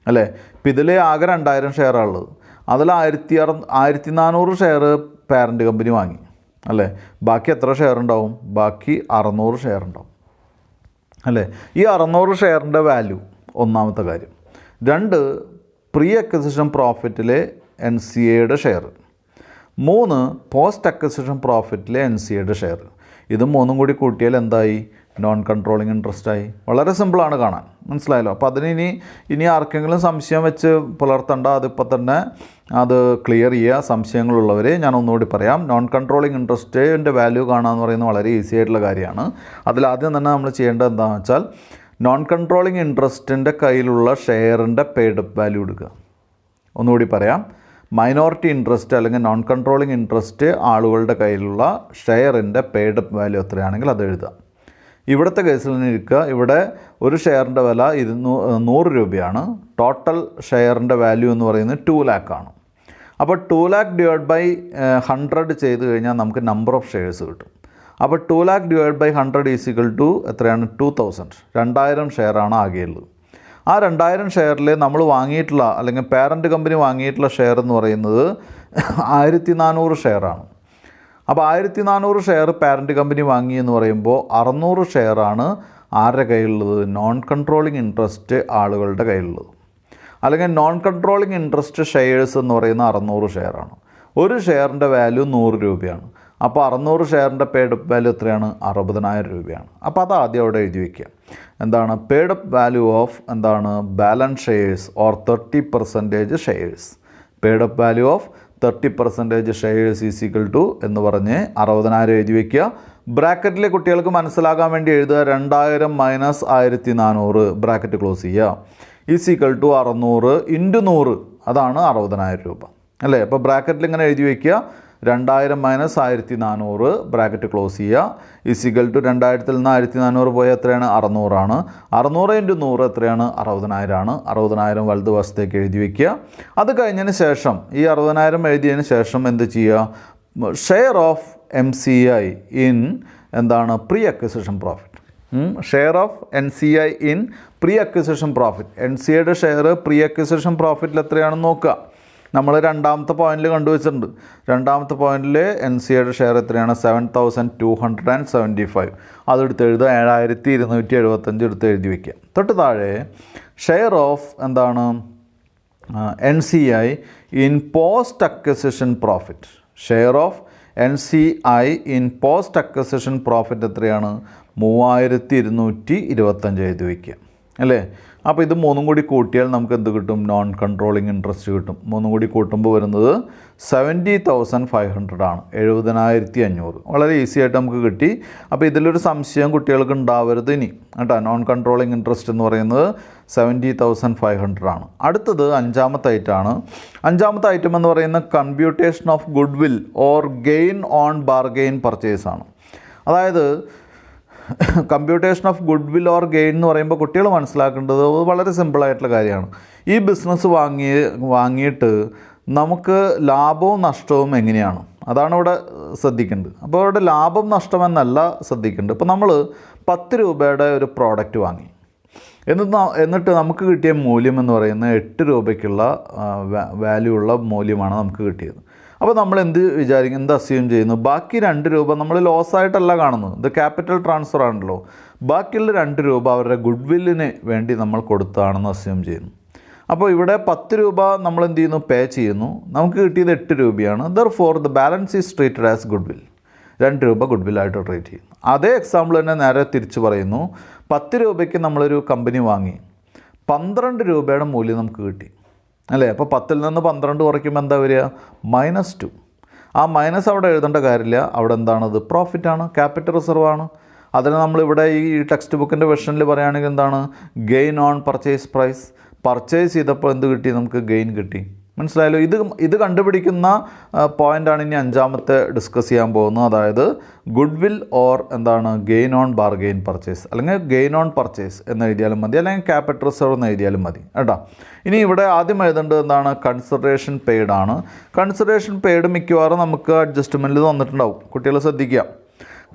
അല്ലേ? ഇപ്പം ഇതിൽ ആകെ 2,000 ഷെയറാണുള്ളത്. അതിൽ 1,400 ഷെയർ പാരൻ്റ് കമ്പനി വാങ്ങി, അല്ലേ? ബാക്കി എത്ര ഷെയർ ഉണ്ടാവും? ബാക്കി 600 ഷെയർ ഉണ്ടാവും, അല്ലേ? ഈ 600 ഷെയറിൻ്റെ വാല്യൂ ഒന്നാമത്തെ കാര്യം. 2, പ്രീ അക്വിസിഷൻ പ്രോഫിറ്റിലെ NCAയുടെ ഷെയർ. 3, പോസ്റ്റ് അക്വിസിഷൻ പ്രോഫിറ്റിലെ NCAയുടെ ഷെയർ. ഇത് 3 കൂടി കൂട്ടിയാൽ എന്തായി? നോൺ കൺട്രോളിങ് ഇൻട്രസ്റ്റായി. വളരെ സിമ്പിളാണ് കാണാൻ, മനസ്സിലായല്ലോ? അപ്പോൾ അതിന് ഇനി ആർക്കെങ്കിലും സംശയം വെച്ച് പുലർത്തണ്ട, അതിപ്പോൾ തന്നെ അത് ക്ലിയർ ചെയ്യുക. സംശയങ്ങളുള്ളവരെ ഞാൻ ഒന്നുകൂടി പറയാം. നോൺ കൺട്രോളിങ് ഇൻട്രസ്റ്റിൻ്റെ വാല്യൂ കാണാമെന്ന് പറയുന്നത് വളരെ ഈസി ആയിട്ടുള്ള കാര്യമാണ്. അതിലാദ്യം തന്നെ നമ്മൾ ചെയ്യേണ്ടത് എന്താണെന്ന് വെച്ചാൽ നോൺ കൺട്രോളിങ് ഇൻട്രസ്റ്റിൻ്റെ കയ്യിലുള്ള ഷെയറിൻ്റെ പെയ്ഡ് അപ്പ് വാല്യൂ എടുക്കുക. ഒന്നുകൂടി പറയാം, മൈനോറിറ്റി ഇൻട്രസ്റ്റ് അല്ലെങ്കിൽ നോൺ കൺട്രോളിങ് ഇൻട്രസ്റ്റ് ആളുകളുടെ കയ്യിലുള്ള ഷെയറിൻ്റെ പെയ്ഡ് അപ്പ് വാല്യൂ എത്രയാണെങ്കിൽ അത് എഴുതുക. ഇവിടുത്തെ കേസിൽ നിന്ന് ഇരിക്കുക, ഇവിടെ ഒരു ഷെയറിൻ്റെ വില 100 രൂപയാണ്. ടോട്ടൽ ഷെയറിൻ്റെ വാല്യൂ എന്ന് പറയുന്നത് 2 lakh ആണ്. അപ്പോൾ 2 lakh ഡിവൈഡ് ബൈ 100 ചെയ്ത് കഴിഞ്ഞാൽ നമുക്ക് നമ്പർ ഓഫ് ഷെയർസ് കിട്ടും. അപ്പോൾ 2 lakh divide by 100 is equal to എത്രയാണ്? 2,000. 2,000 ഷെയറാണ് ആകെയുള്ളത്. ആ 2000 ഷെയറിൽ നമ്മൾ വാങ്ങിയിട്ടുള്ള അല്ലെങ്കിൽ പാരൻറ്റ് കമ്പനി വാങ്ങിയിട്ടുള്ള ഷെയർ എന്ന് പറയുന്നത് 1400 ഷെയറാണ്. അപ്പോൾ 1400 ഷെയർ പാരൻറ്റ് കമ്പനി വാങ്ങി എന്ന് പറയുമ്പോൾ 600 ഷെയറാണ് ആരുടെ കയ്യിലുള്ളത്? നോൺ കൺട്രോളിങ് ഇൻട്രസ്റ്റ് ആളുകളുടെ കയ്യിലുള്ളത്. അല്ലെങ്കിൽ നോൺ കൺട്രോളിങ് ഇൻട്രസ്റ്റ് ഷെയർസ് എന്ന് പറയുന്ന 600 ഷെയറാണ്. ഒരു ഷെയറിൻ്റെ വാല്യൂ 100 രൂപയാണ്. അപ്പോൾ 600 ഷെയറിൻ്റെ പെയ്ഡ് അപ്പ് വാല്യൂ എത്രയാണ്? 60,000 രൂപയാണ്. അപ്പോൾ അത് ആദ്യം അവിടെ എഴുതി വയ്ക്കുക. എന്താണ് പെയ്ഡ് അപ്പ് വാല്യൂ ഓഫ് എന്താണ് balance shares or 30% shares. Paid up value of 30% shares is equal to എന്ന് പറഞ്ഞ് 60,000 എഴുതി വയ്ക്കുക. ബ്രാക്കറ്റിലെ കുട്ടികൾക്ക് മനസ്സിലാകാൻ വേണ്ടി എഴുതുക 2000 മൈനസ് 1400 ബ്രാക്കറ്റ് ക്ലോസ് ചെയ്യുക. ഈസ് ഈക്വൽ ടു 600 ഇൻറ്റു 100 അതാണ് 60,000 രൂപ അല്ലേ. അപ്പോൾ ബ്രാക്കറ്റിൽ ഇങ്ങനെ എഴുതി വയ്ക്കുക 2000 മൈനസ് 1400 ബ്രാക്കറ്റ് ക്ലോസ് ചെയ്യുക. ഈസ് ഈക്വൽ ടു 2000 നിന്ന് 1400 പോയാൽ എത്രയാണ്? 600 ആണ്. 600 ഇൻറ്റു 100 എത്രയാണ്? 60,000 ആണ്. 60,000 വലത് വശത്തേക്ക് എഴുതി വയ്ക്കുക. അത് കഴിഞ്ഞതിന് ശേഷം ഈ 60,000 എഴുതിയതിന് ശേഷം എന്ത് ചെയ്യുക? ഷെയർ ഓഫ് MCI ഇൻ എന്താണ് pre acquisition profit. Share of NCI in pre acquisition profit. NCIയുടെ ഷെയർ പ്രീ അക്വിസിഷൻ പ്രോഫിറ്റിൽ എത്രയാണെന്ന് നോക്കുക. നമ്മൾ രണ്ടാമത്തെ പോയിന്റിൽ കണ്ടുവച്ചിട്ടുണ്ട്. രണ്ടാമത്തെ പോയിന്റിൽ NCIയുടെ ഷെയർ എത്രയാണ്? 7275. അതെടുത്ത് എഴുതുക. 7275 എടുത്ത് എഴുതി വയ്ക്കുക. തൊട്ട് താഴെ ഷെയർ ഓഫ് എന്താണ് NCI in post acquisition profit. Share of NCI in post acquisition profit എത്രയാണ്? 3225 എഴുതി വയ്ക്കുക അല്ലേ. അപ്പോൾ ഇത് മൂന്നും കൂടി കൂട്ടിയാൽ നമുക്ക് എന്ത് കിട്ടും? നോൺ കൺട്രോളിങ് ഇൻട്രസ്റ്റ് കിട്ടും. മൂന്നും കൂടി കൂട്ടുമ്പോൾ വരുന്നത് 70,500 ആണ്. 70,500 വളരെ ഈസി ആയിട്ട് നമുക്ക് കിട്ടി. അപ്പോൾ ഇതിലൊരു സംശയം കുട്ടികൾക്ക് ഉണ്ടാവരുത് ഇനി കേട്ടോ. നോൺ കൺട്രോളിങ് ഇൻട്രസ്റ്റ് എന്ന് പറയുന്നത് 70,500 ആണ്. അടുത്തത് അഞ്ചാമത്തെ ഐറ്റമാണ്. അഞ്ചാമത്തെ ഐറ്റം എന്ന് പറയുന്നത് computation of good will or gain on bargain purchase ആണ്. അതായത് computation of good will or gain എന്ന് പറയുമ്പോൾ കുട്ടികൾ മനസ്സിലാക്കേണ്ടത് വളരെ സിമ്പിളായിട്ടുള്ള കാര്യമാണ്. ഈ ബിസിനസ് വാങ്ങിയിട്ട് നമുക്ക് ലാഭവും നഷ്ടവും എങ്ങനെയാണ് അതാണ് ഇവിടെ ശ്രദ്ധിക്കേണ്ടത്. അപ്പോൾ ഇവിടെ ലാഭം നഷ്ടമെന്നല്ല ശ്രദ്ധിക്കേണ്ടത്. ഇപ്പോൾ നമ്മൾ 10 രൂപയുടെ ഒരു പ്രോഡക്റ്റ് വാങ്ങി, എന്നിട്ട് നമുക്ക് കിട്ടിയ മൂല്യം എന്ന് പറയുന്നത് 8 രൂപയ്ക്കുള്ള വാല്യൂ ഉള്ള മൂല്യമാണ് നമുക്ക് കിട്ടിയത്. അപ്പോൾ നമ്മൾ എന്ത് അസ്യൂം ചെയ്യുന്നു? ബാക്കി 2 രൂപ നമ്മൾ ലോസായിട്ടല്ല കാണുന്നത്. ഇത് ക്യാപിറ്റൽ ട്രാൻസ്ഫർ ആണല്ലോ. ബാക്കിയുള്ള 2 രൂപ അവരുടെ ഗുഡ് വില്ലിന് വേണ്ടി നമ്മൾ കൊടുത്താണെന്ന് അസ്യൂം ചെയ്യുന്നു. അപ്പോൾ ഇവിടെ 10 രൂപ നമ്മൾ എന്ത് ചെയ്യുന്നു? പേ ചെയ്യുന്നു. നമുക്ക് കിട്ടിയത് 8 രൂപയാണ്. Therefore the balance is treated as good will. 2 രൂപ ഗുഡ് വില്ലായിട്ട് ട്രീറ്റ് ചെയ്യുന്നു. അതേ എക്സാമ്പിൾ തന്നെ നേരെ തിരിച്ച് പറയുന്നു. 10 രൂപയ്ക്ക് നമ്മളൊരു കമ്പനി വാങ്ങി, 12 രൂപയുടെ മൂല്യം നമുക്ക് കിട്ടി അല്ലേ. അപ്പോൾ 10ൽ നിന്ന് 12 കുറയ്ക്കുമ്പോൾ എന്താ വരിക? -2. ആ മൈനസ് അവിടെ എഴുതേണ്ട കാര്യമില്ല. അവിടെ എന്താണത്? പ്രോഫിറ്റാണ്, ക്യാപിറ്റൽ റിസർവ് ആണ്. അതിന് നമ്മളിവിടെ ഈ ടെക്സ്റ്റ് ബുക്കിൻ്റെ വെർഷനിൽ പറയുകയാണെങ്കിൽ എന്താണ്? Gain on purchase price. Purchase ചെയ്തപ്പോൾ എന്ത് കിട്ടി? നമുക്ക് ഗെയിൻ കിട്ടി. മനസ്സിലായല്ലോ. ഇത് കണ്ടുപിടിക്കുന്ന പോയിൻ്റാണ് ഇനി അഞ്ചാമത്തെ ഡിസ്കസ് ചെയ്യാൻ പോകുന്നത്. അതായത് ഗുഡ് വിൽ ഓർ എന്താണ് ഗെയിൻ ഓൺ ബാർഗെയിൻ പർച്ചേസ്, അല്ലെങ്കിൽ ഗെയിൻ ഓൺ പർച്ചേസ് എന്ന് എഴുതിയാലും മതി, അല്ലെങ്കിൽ ക്യാപിറ്റൽ റിസർവ് എന്ന് എഴുതിയാലും മതി കേട്ടോ. ഇനി ഇവിടെ ആദ്യം എഴുതേണ്ടത് എന്താണ്? കൺസിഡറേഷൻ പെയ്ഡ് ആണ്. കൺസിഡറേഷൻ പെയ്ഡ് മിക്കവാറും നമുക്ക് അഡ്ജസ്റ്റ്മെൻറ്റിൽ തന്നിട്ടുണ്ടാവും. കുട്ടികൾ ശ്രദ്ധിക്കുക.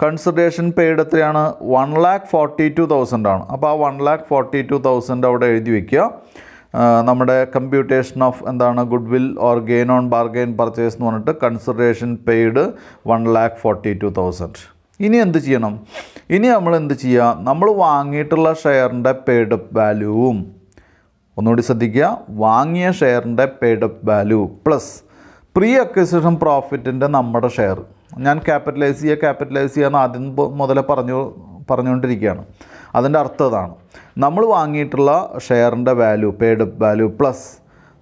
കൺസിഡറേഷൻ പെയ്ഡ് എത്രയാണ്? 1,42,000 ആണ്. അപ്പോൾ ആ 1,42,000 അവിടെ എഴുതി വയ്ക്കുക. നമ്മുടെ കമ്പ്യൂട്ടേഷൻ ഓഫ് എന്താണ് good will or gain on bargain purchase എന്ന് പറഞ്ഞിട്ട് കൺസിഡറേഷൻ പെയ്ഡ് 1,42,000. ഇനി എന്ത് ചെയ്യണം? ഇനി നമ്മൾ എന്ത് ചെയ്യുക? നമ്മൾ വാങ്ങിയിട്ടുള്ള ഷെയറിൻ്റെ പെയ്ഡ് അപ്പ് വാല്യൂവും, ഒന്നുകൂടി ശ്രദ്ധിക്കുക, വാങ്ങിയ ഷെയറിൻ്റെ paid up value plus pre acquisition പ്രോഫിറ്റിൻ്റെ നമ്മുടെ ഷെയർ. ഞാൻ ക്യാപിറ്റലൈസ് ചെയ്യാമെന്ന് ആദ്യം മുതലേ പറഞ്ഞുകൊണ്ടിരിക്കുകയാണ്. അതിൻ്റെ അർത്ഥം ഇതാണ്. നമ്മൾ വാങ്ങിയിട്ടുള്ള ഷെയറിൻ്റെ value paid up value plus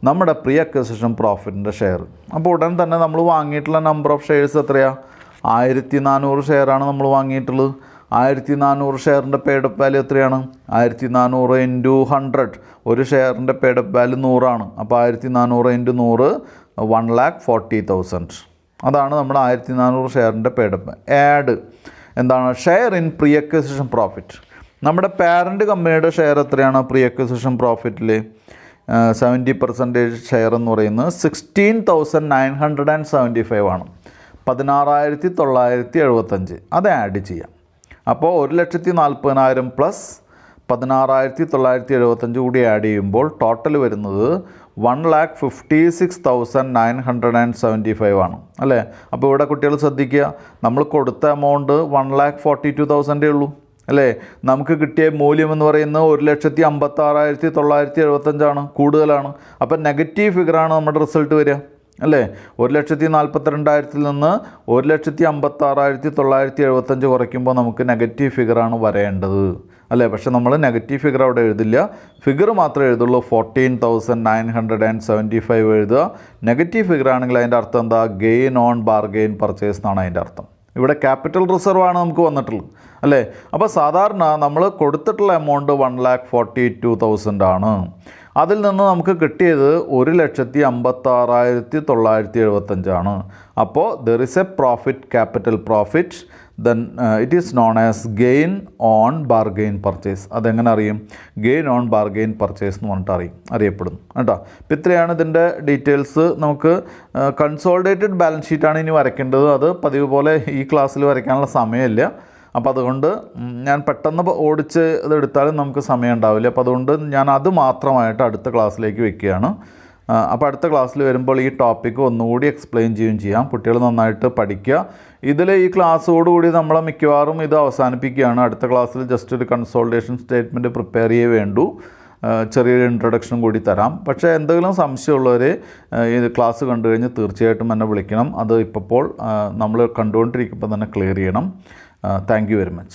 നമ്മുടെ പ്രീ അക്വിസിഷൻ പ്രോഫിറ്റിൻ്റെ ഷെയർ. അപ്പോൾ ഉടൻ തന്നെ നമ്മൾ വാങ്ങിയിട്ടുള്ള നമ്പർ ഓഫ് ഷെയർസ് എത്രയാണ്? 1400 ഷെയറാണ് നമ്മൾ വാങ്ങിയിട്ടുള്ളത്. 1400 ഷെയറിൻ്റെ പെയ്ഡ് അപ്പ് വാല്യൂ എത്രയാണ്? 1400 ഇൻറ്റു 100. ഒരു ഷെയറിൻ്റെ പെയ്ഡ് അപ്പ് വാല്യൂ 100 ആണ്. അപ്പോൾ 1400 ഇൻറ്റു 100 1,40,000. അതാണ് നമ്മുടെ 1400 ഷെയറിൻ്റെ പെയ്ഡ് അപ്പ്. ആഡ് എന്താണ്? Share in pre acquisition profit. നമ്മുടെ പാരൻറ്റ് കമ്പനിയുടെ ഷെയർ എത്രയാണ് പ്രീ അക്വിസിഷൻ പ്രോഫിറ്റിൽ? 70% ഷെയർ എന്ന് പറയുന്നത് 16,975 ആണ്. 16,975. അത് ആഡ് ചെയ്യാം. അപ്പോൾ 1,40,000 പ്ലസ് 16,975 കൂടി ആഡ് ചെയ്യുമ്പോൾ ടോട്ടൽ വരുന്നത് 1,56,975 ആണ് അല്ലേ. അപ്പോൾ ഇവിടെ കുട്ടികൾ ശ്രദ്ധിക്കുക, നമ്മൾ കൊടുത്ത എമൗണ്ട് 1,42,000 ഉള്ളൂ അല്ലേ. നമുക്ക് കിട്ടിയ മൂല്യം എന്ന് പറയുന്നത് 1,56,975 കൂടുതലാണ്. അപ്പം നെഗറ്റീവ് ഫിഗറാണ് നമ്മുടെ റിസൾട്ട് വരിക അല്ലേ. 1,42,000 നിന്ന് 1,56,975 കുറയ്ക്കുമ്പോൾ നമുക്ക് നെഗറ്റീവ് ഫിഗറാണ് വരേണ്ടത് അല്ലേ. പക്ഷെ നമ്മൾ നെഗറ്റീവ് ഫിഗർ അവിടെ എഴുതില്ല, ഫിഗർ മാത്രമേ എഴുതുള്ളൂ. 14,975 എഴുതുക. നെഗറ്റീവ് ഫിഗർ ആണെങ്കിൽ അതിൻ്റെ അർത്ഥം എന്താ? ഗെയിൻ ഓൺ ബാർഗെയിൻ പർച്ചേസ് എന്നാണ് അതിൻ്റെ അർത്ഥം. ഇവിടെ ക്യാപിറ്റൽ റിസർവ് ആണ് നമുക്ക് വന്നിട്ടുള്ളത് അല്ലേ. അപ്പോൾ സാധാരണ നമ്മൾ കൊടുത്തിട്ടുള്ള എമൗണ്ട് 1,42,000 ആണ്. അതിൽ നിന്ന് നമുക്ക് കിട്ടിയത് 1,56,975 ആണ്. അപ്പോൾ there is A profit, capital profit, then it is known as gain on bargain purchase. അതെങ്ങനെ അറിയും? ഗെയിൻ ഓൺ ബാർഗെയിൻ പർച്ചേസ് എന്ന് പറഞ്ഞിട്ട് അറിയപ്പെടുന്നു കേട്ടോ. അപ്പോൾ ഇത്രയാണ് ഇതിൻ്റെ ഡീറ്റെയിൽസ്. നമുക്ക് കൺസോളിഡേറ്റഡ് ബാലൻസ് ഷീറ്റാണ് ഇനി വരയ്ക്കേണ്ടത്. അത് പതിവ് പോലെ ഈ ക്ലാസ്സിൽ വരയ്ക്കാനുള്ള സമയമില്ല. അപ്പോൾ അതുകൊണ്ട് ഞാൻ പെട്ടെന്ന് ഓടിച്ച് ഇതെടുത്താലും നമുക്ക് സമയം ഉണ്ടാവില്ല. അപ്പോൾ അതുകൊണ്ട് ഞാൻ അത് മാത്രമായിട്ട് അടുത്ത ക്ലാസ്സിലേക്ക് വെക്കുകയാണ്. അപ്പോൾ അടുത്ത ക്ലാസ്സിൽ വരുമ്പോൾ ഈ ടോപ്പിക്ക് ഒന്നുകൂടി എക്സ്പ്ലെയിൻ ചെയ്യാം. കുട്ടികൾ നന്നായിട്ട് പഠിക്കുക. ഈ ക്ലാസ്സോടുകൂടി നമ്മൾ മിക്കവാറും ഇത് അവസാനിപ്പിക്കുകയാണ്. അടുത്ത ക്ലാസ്സിൽ ജസ്റ്റ് ഒരു കൺസോൾട്ടേഷൻ സ്റ്റേറ്റ്മെൻറ്റ് പ്രിപ്പയർ ചെയ്യേ വേണ്ടൂ. ചെറിയൊരു ഇൻട്രൊഡക്ഷൻ കൂടി തരാം. പക്ഷേ എന്തെങ്കിലും സംശയമുള്ളവർ ഈ ക്ലാസ് കണ്ടു കഴിഞ്ഞ് തീർച്ചയായിട്ടും എന്നെ വിളിക്കണം. അത് ഇപ്പോൾ നമ്മൾ കണ്ടുകൊണ്ടിരിക്കുമ്പോൾ തന്നെ ക്ലിയർ ചെയ്യണം. Thank you very much.